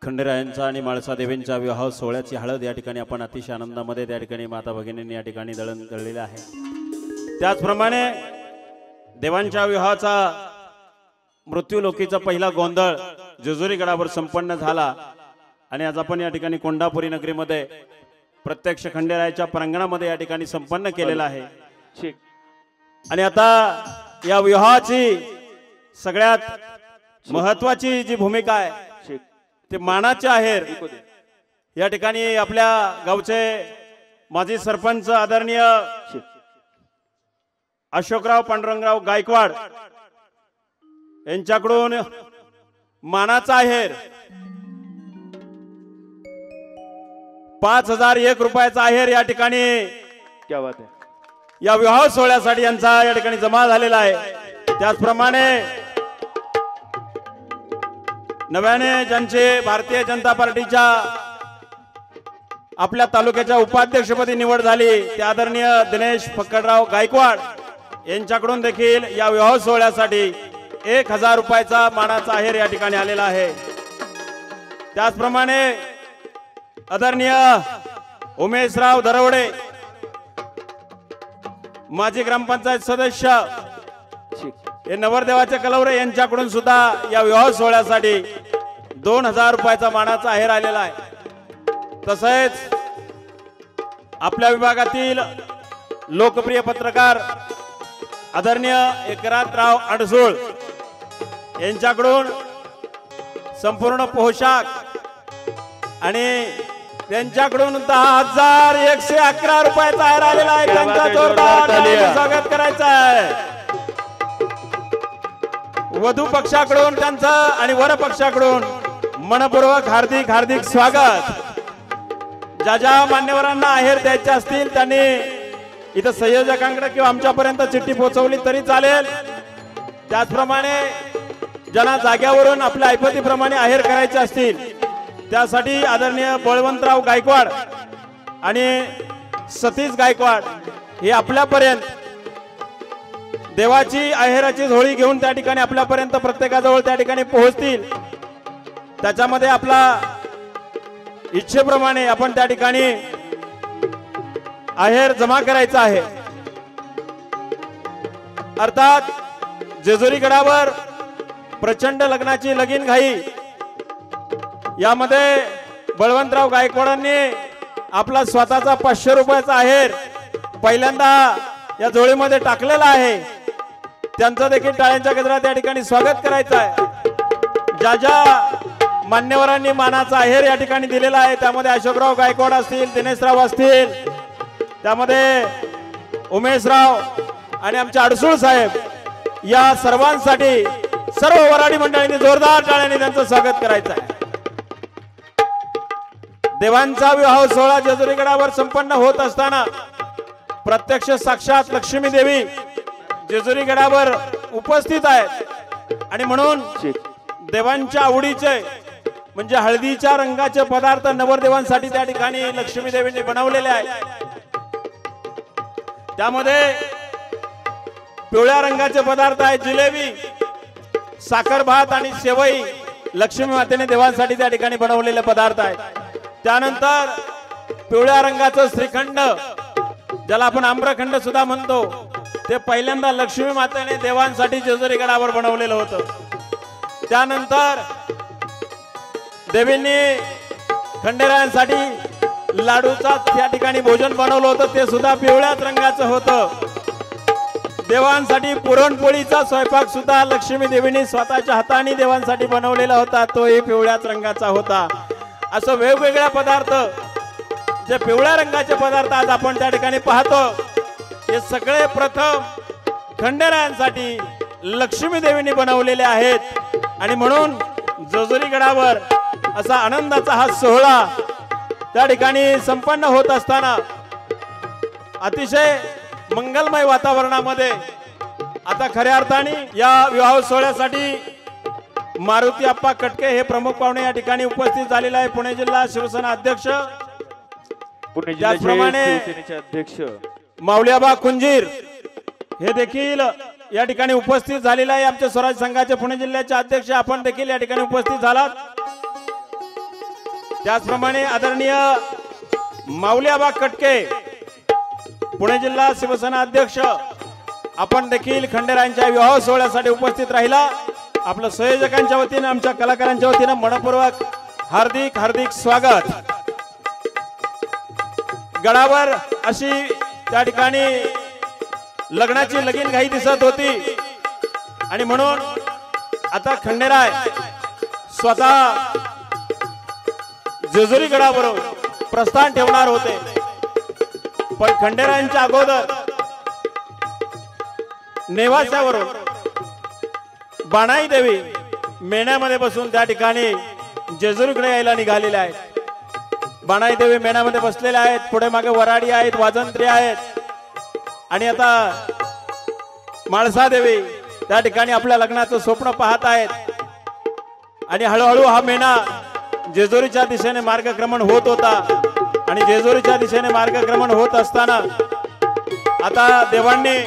Speaker 1: खंडेरायांचा आणि माळसा देवींच्या विवाह सोहळ्याची हळद या ठिकाणी आपण अतिशय आनंदामध्ये त्या ठिकाणी माता भगिनींनी या ठिकाणी दळण करलेले आहे। त्याचप्रमाणे देवांच्या विवाहाचा मृत्यूलोकीचा पहिला गोंधळ जेजुरी गडावर संपन्न झाला आणि आज आपण या ठिकाणी कोंढापुरी नगरीमध्ये प्रत्यक्ष खंडेरायाच्या प्रांगणामध्ये या ठिकाणी संपन्न केलेला आहे.
Speaker 3: ठीक.
Speaker 1: आणि आता या विवाहाची सगळ्यात महत्वाची जी भूमिका आहे
Speaker 3: ठीक.
Speaker 1: ते मानाचे आहेर या ठिकाणी आपल्या गावचे माजी सरपंच आदरणीय
Speaker 3: ठीक.
Speaker 1: अशोकराव पांडुरंगराव गायकवाड यांच्याकडून मानाचा आहेर 5001 रुपयाचा आहेर या ठिकाणी
Speaker 3: क्या बात है.
Speaker 1: या विवाह सोहळ्यासाठी यांचा या ठिकाणी जमा झालेला आहे. त्याचप्रमाणे नव्याने ज्यांचे भारतीय जनता पार्टीच्या आपल्या तालुक्याच्या उपाध्यक्षपदी निवड झाली ते आदरणीय दिनेश फक्कडराव गायकवाड यांच्याकडून देखील या विवाह सोहळ्यासाठी 1000 रुपयाचा मानाचा आहेर या ठिकाणी आलेला आहे. त्याचप्रमाणे आदरणीय उमेशराव दरवडे माजी ग्रामपंचायत सदस्य
Speaker 3: ठीक.
Speaker 1: हे नवरदेवाचे कलवरे यांच्याकडून सुद्धा या विवाह सोहळ्यासाठी 2000 रुपयाचा मानाचा आहेर आलेला आहे. तसेच आपल्या विभागातील लोकप्रिय पत्रकार आदरणीय एकनाथराव अडसूळ यांच्याकडून संपूर्ण पोशाख आणि त्यांच्याकडून 10,111 रुपयाचा आहेर आलेला आहे. त्यांचा जोरदार टाळ्यांनी स्वागत करायचं आहे. वधू पक्षाकडून त्यांचं आणि वर पक्षाकडून मनपूर्वक हार्दिक हार्दिक स्वागत. ज्या ज्या मान्यवरांना आहेर द्यायचे असतील त्यांनी इथं संयोजकांकडे किंवा आमच्यापर्यंत चिठ्ठी पोहोचवली तरी चालेल. त्याचप्रमाणे ज्यांना जाग्यावरून आपल्या ऐपतीप्रमाणे आहेर करायचे असतील त्यासाठी आदरणीय बळवंतराव गायकवाड आणि सतीश गायकवाड हे आपल्यापर्यंत देवाची आहेराची झोळी घेऊन त्या ठिकाणी आपल्यापर्यंत प्रत्येकाजवळ त्या ठिकाणी पोहोचतील. त्याच्यामध्ये आपला इच्छेप्रमाणे आपण त्या ठिकाणी आहेर जमा करायचा आहे. अर्थात जेजुरी गडावर प्रचंड लग्नाची लगीन घाई यामध्ये बळवंतराव गायकवाडांनी आपला स्वतःचा 500 रुपयाचा आहेर पहिल्यांदा या जोळीमध्ये टाकलेला आहे. त्यांचं देखील टाळ्यांच्या गजरात त्या ठिकाणी स्वागत करायचं आहे. ज्या ज्या मान्यवरांनी मानाचा आहेर या ठिकाणी दिलेला आहे त्यामध्ये अशोकराव गायकवाड असतील, दिनेशराव असतील, त्यामध्ये उमेशराव आणि आमचे अडसूळ साहेब या सर्वांसाठी सर्व वराडी मंडळींनी जोरदार टाळ्यांनी त्यांचं स्वागत करायचं आहे. देवांचा विवाह सोहळा जेजुरी गडावर संपन्न होत असताना प्रत्यक्ष साक्षात लक्ष्मी देवी जेजुरी गडावर उपस्थित आहेत आणि म्हणून देवांच्या आवडीचे म्हणजे हळदीच्या रंगाचे पदार्थ नवरदेवांसाठी त्या ठिकाणी लक्ष्मी देवीने बनवलेले आहेत. त्यामध्ये पिवळ्या रंगाचे पदार्थ आहेत जिलेबी, साखर भात आणि शेवई लक्ष्मी मातेने देवांसाठी त्या ठिकाणी बनवलेले पदार्थ आहेत. त्यानंतर पिवळ्या रंगाचं श्रीखंड ज्याला आपण आम्रखंड सुद्धा म्हणतो ते पहिल्यांदा लक्ष्मी मातेने देवांसाठी जेजुरी गडावर बनवलेलं होतं. त्यानंतर देवींनी खंडेरायांसाठी लाडूचा त्या ठिकाणी भोजन बनवलं होतं ते सुद्धा पिवळ्याच रंगाचं होतं. देवांसाठी पुरणपोळीचा स्वयंपाक सुद्धा लक्ष्मी देवीने स्वतःच्या हाताने देवांसाठी बनवलेला होता तोही पिवळ्याच रंगाचा होता. असं वेगवेगळ्या पदार्थ जे पिवळ्या रंगाचे पदार्थ आज आपण त्या ठिकाणी पाहतो हे सगळे प्रथम खंडेरायांसाठी लक्ष्मी देवीने बनवलेले आहेत. आणि म्हणून जेजुरी गडावर असा आनंदाचा हा सोहळा त्या ठिकाणी संपन्न होत असताना अतिशय मंगलमय वातावरणामध्ये आता खऱ्या अर्थाने या विवाह सोहळ्यासाठी मारुती आप्पा कटके हे प्रमुख पाहुणे या ठिकाणी उपस्थित झालेले आहे. पुणे जिल्हा शिवसेना अध्यक्ष,
Speaker 3: पुणे
Speaker 1: त्याचप्रमाणे
Speaker 3: शिवसेनेचे अध्यक्ष
Speaker 1: माऊलीआबा कुंजीर हे देखील या ठिकाणी उपस्थित झालेले आहे. आमचे स्वराज संघाचे पुणे जिल्ह्याचे अध्यक्ष आपण देखील या ठिकाणी उपस्थित झालात. त्याचप्रमाणे आदरणीय माऊलीआबा कटके पुणे जिल्हा शिवसेना अध्यक्ष आपण देखील खंडेरायांच्या विवाह सोहळ्यासाठी उपस्थित राहिला. आपल्या संयोजकांच्या वतीने आमच्या कलाकारांच्या वतीने मनपूर्वक हार्दिक हार्दिक स्वागत. गडावर अशी त्या ठिकाणी लग्नाची लगीन घाई दिसत होती आणि म्हणून आता खंडेराय स्वतः जेजुरी गडावर प्रस्थान ठेवणार होते. पण खंडेरायांच्या अगोदर नेवासावरून बाणाई देवी मेण्यामध्ये बसून त्या ठिकाणी जेजुरीकडे यायला निघालेले आहेत. बाणाई देवी मेण्यामध्ये बसलेल्या आहेत. पुढे मागे वराडी आहेत, वाजंत्री आहेत आणि आता माळसा देवी त्या ठिकाणी आपल्या लग्नाचं स्वप्न पाहत आहेत. आणि हळूहळू हा मेणा जेजुरीच्या दिशेने मार्गक्रमण होत होता आणि जेजुरीच्या दिशेने मार्गक्रमण होत असताना आता देवांनी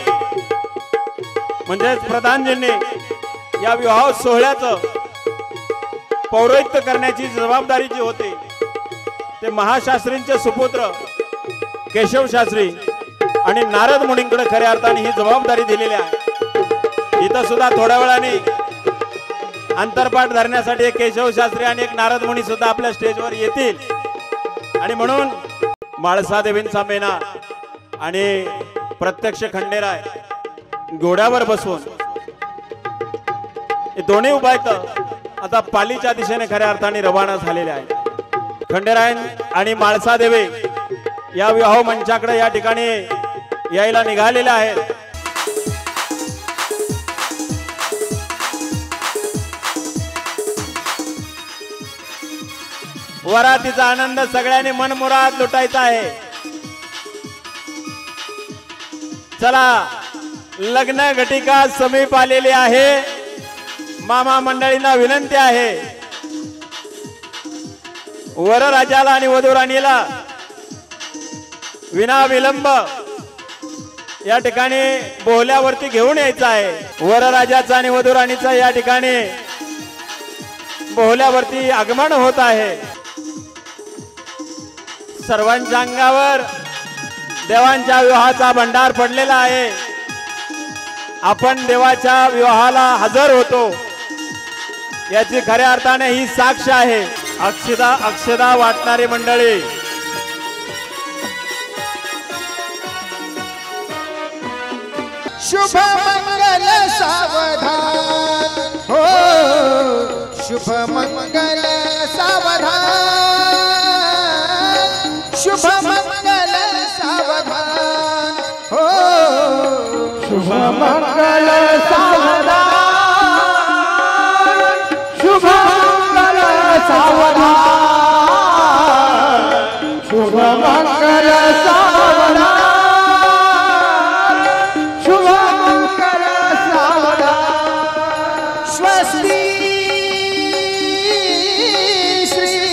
Speaker 1: म्हणजेच प्रधानजींनी या विवाह सोहळ्याचं पौरोहित्य करण्याची जबाबदारी जी होती ते महाशास्त्रींचे सुपुत्र केशव शास्त्री आणि नारद मुनींकडे खऱ्या अर्थाने ही जबाबदारी दिलेली आहे. इथं सुद्धा थोड्या वेळाने अंतरपाठ धरण्यासाठी एक केशव शास्त्री आणि एक नारद मुनी सुद्धा आपल्या स्टेजवर येतील. आणि म्हणून माळसा देवींचा मेणा आणि प्रत्यक्ष खंडेराय घोड्यावर बसून हे दोन्ही उभायत आता पालीच्या दिशेने खऱ्या अर्थाने रवाना झालेले आहेत. खंडेराय आणि माळसा देवी या विवाह मंचाकडे या ठिकाणी यायला निघालेल्या आहेत. वरातीचा आनंद सगळ्यांनी मनमुराद लुटायचा आहे. चला, लग्न घटिका समीप आलेली आहे. मामा मंडळींना विनंती आहे, वरराजाला आणि वधूराणीला विना विलंब या ठिकाणी बोहल्यावरती घेऊन यायचं आहे. वरराजाचा आणि वधूराणीचा या ठिकाणी बोहल्यावरती आगमन होत आहे. सर्वांच्या अंगावर देवांच्या विवाहाचा भंडार पडलेला आहे. आपण देवाच्या विवाहाला हजर होतो याची खऱ्या अर्थाने ही साक्ष आहे. अक्षदा वाटणारी मंडळी
Speaker 2: शुभ मंगल सावधान हो, शुभ मंगल सावधान, शुभ मंगल सावधान हो,
Speaker 5: शुभ मंगल सावधान, शुभ मंगल सावधान, शुभ मंगल सावधान, शुभ मंगल सावधान.
Speaker 2: स्वस्ति श्री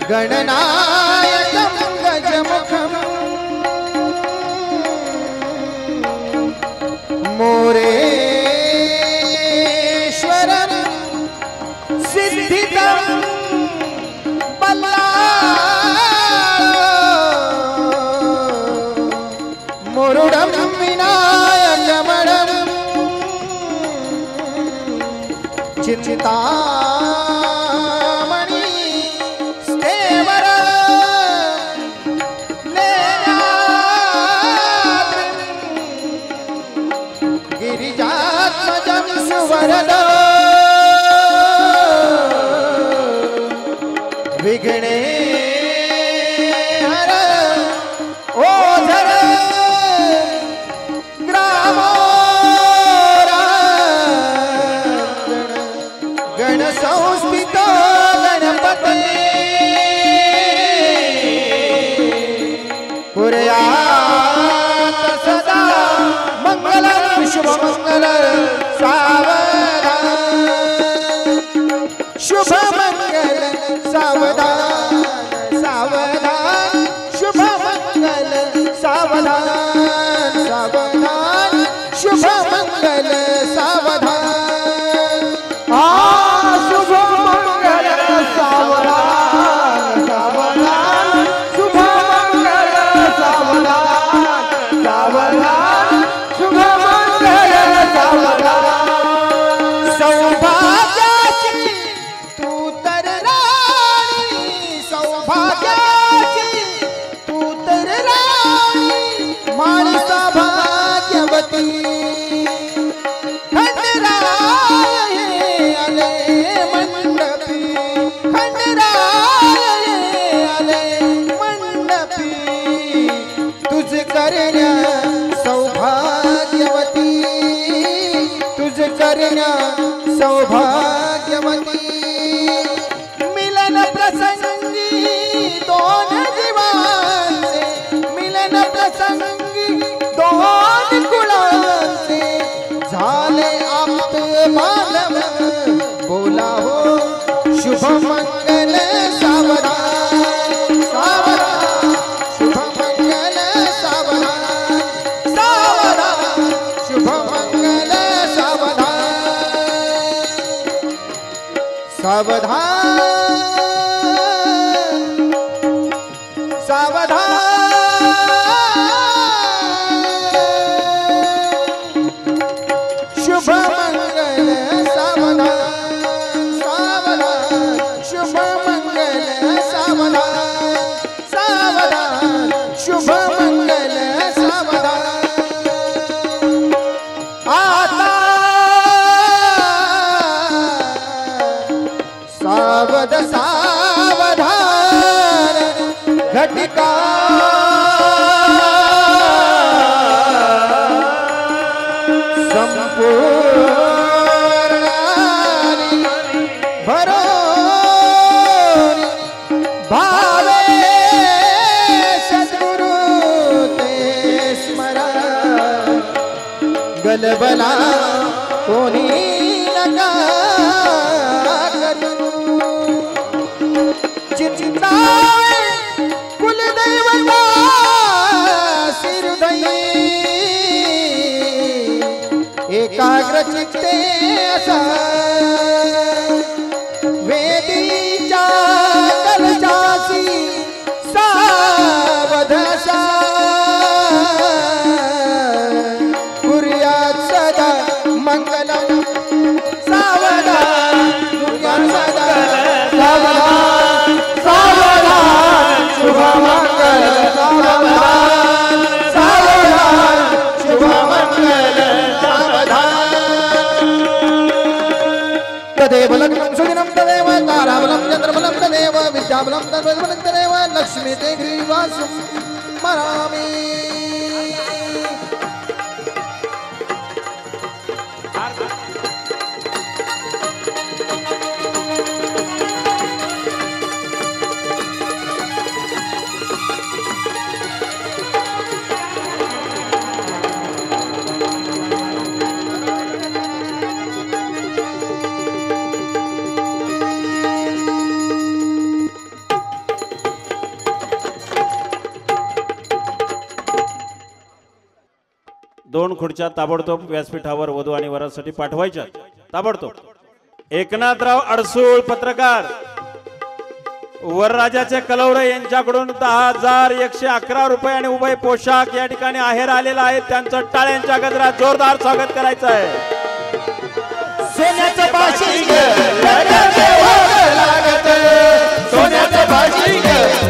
Speaker 2: गणनायकं गजमुखं मोरेश्वरं सिद्धिदं मुरुडं विनायकमणं चिन्तामणि स्तेवर गिरिजात्मजं सुवरद विघ्ने हर ओझर गण संस्थित गणपते कुर्यात् सदा मंगलं शुभ मंगल सावधान, शुभ मंगल सावधान सावधान, शुभ मंगल सावधान सावधान, शुभ मंगल सावधान.
Speaker 5: शुभ मंगल सावधान सावधान, शुभ मंगल सावधान सावधान, शुभ मंगल सावधान.
Speaker 2: भाग्याची तू तर राणी माणसा भाग्यवती खंडराय हे आले मंडपी खंडराय हे आले मंडपी तुझ करण्या सौभाग्यवती तुझ करण्या सौभाग्यवती मिलन प्रसंगी दोन जीवांचे मिलन प्रसंगी दोन कुळांचे झाले आप्त मानव बोला हो शुभ मंगल सावधान सावधान शुभ मंगल सावधान सावधान शुभ मंगल सावधान सावधान सावधान शुभ मंगल सावधान सावधान शुभ मंगल सावधान सावधान शुभ मंगल सावधान आता सावध सावधान घटिका संपूर्ण भरोनी भावे सद्गुरु ते स्मरा गलबला कोणी नका करू चिंता कुलदैवता शिरदयी एकाग्र चित्ते असा वेदीच्या कलशासी सावधसा कुर्यात सदा मंगलम सावधान कुर्यात सदा सावधान सावधान शुभ मंगल सावधान सावधान शुभ मंगल तदेव लग्नं सुदिनं तदेव ताराबलं चन्द्रबलं तदेव विद्याबलं तदेव लक्ष्मी ते ग्रीवासं स्मरामि
Speaker 1: दोन खुर्च्या ताबडतोब व्यासपीठावर वधू आणि वरासाठी पाठवायच्या ताबडतोब. एकनाथराव अडसूळ पत्रकार वरराजाचे कलवरे यांच्याकडून 10,111 रुपये आणि उभय पोशाख या ठिकाणी आहेर आलेला आहे. त्यांचं टाळ्यांच्या गजरात जोरदार स्वागत करायचं आहे.
Speaker 2: सोन्याचं बाशिंग लग्नाचे वाद लागत सोन्याचं बाशिंग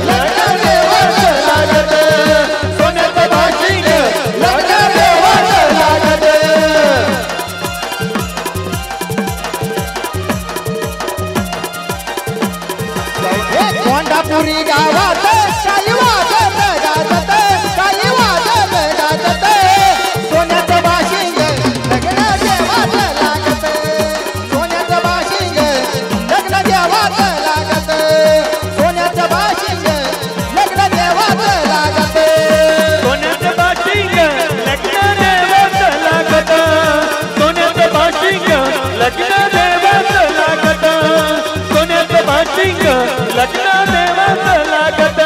Speaker 2: लग्नाचे वाद लागत सोन्याचं बाशिंग लग्नाचे वाद लागत कोंडापुरी गावात काही वाजत गाजत काही वाजत गाजत सोन्याचं बाशिंग लग्नाचे वाद लागत सोन्याचं बाशिंग लग्नाचे वाद लागत सोन्याचं बाशिंग लग्नाचे वाद लागत
Speaker 3: सोन्याचं बाशिंग लग्नाने वाद लागत सोन्याचं बाशिंग लग्नाने वाद लागत सोन्याचं बाशिंग लग्नाने वाद लागत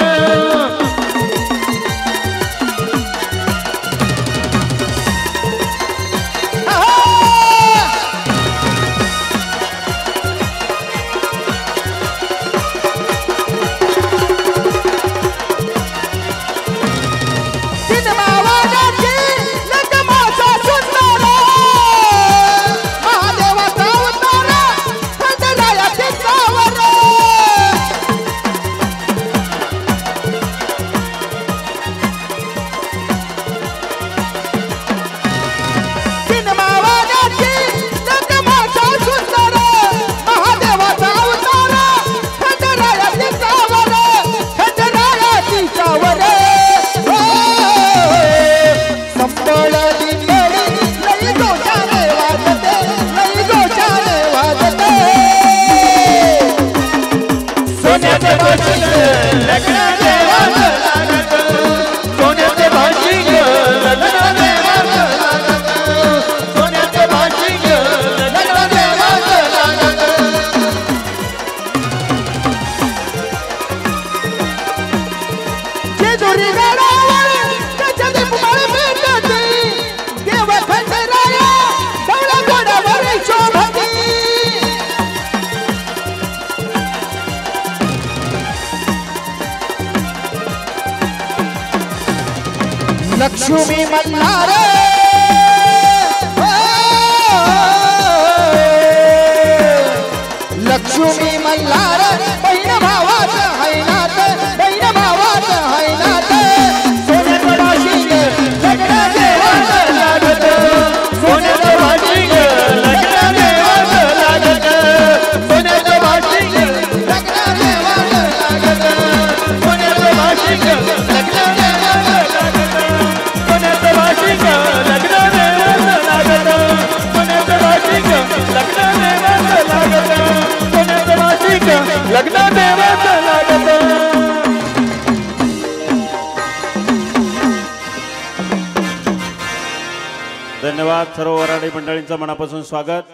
Speaker 2: महादेवाचा
Speaker 3: लग्न देवाचं लागत सोन्याचं भाशिंग लग्न देवाचं लागत सोन्याचं भाशिंग लग्न देवाचं लागत
Speaker 2: जेजुरी गडावर त्याच्या दीपमाळ पेटते देव खंडराया डोळा गोडावर शोभती लक्ष्मी मल्हार लक्ष्मी मल्हार बहीण भावाचं हैनात बहीण भावाचं हैनात सोन्याचं भाशिंग लग्न देवाचं लागत
Speaker 3: सोन्याचं भाशिंग लग्न देवाचं लागत सोन्याचं भाशिंग
Speaker 2: लग्न देवाचं लागत
Speaker 3: सोन्याचं भाशिंग लग्न देवाचं लागत सोन्याचं भाशिंग लग्न देवाचं लागत सोन्याचं भाशिंग लग्न देवाचं लागत सोन्याचं भाशिंग लग्न देवाचं लागत
Speaker 1: धन्यवाद. सर्व वराडी मंडळींचं मनापासून स्वागत.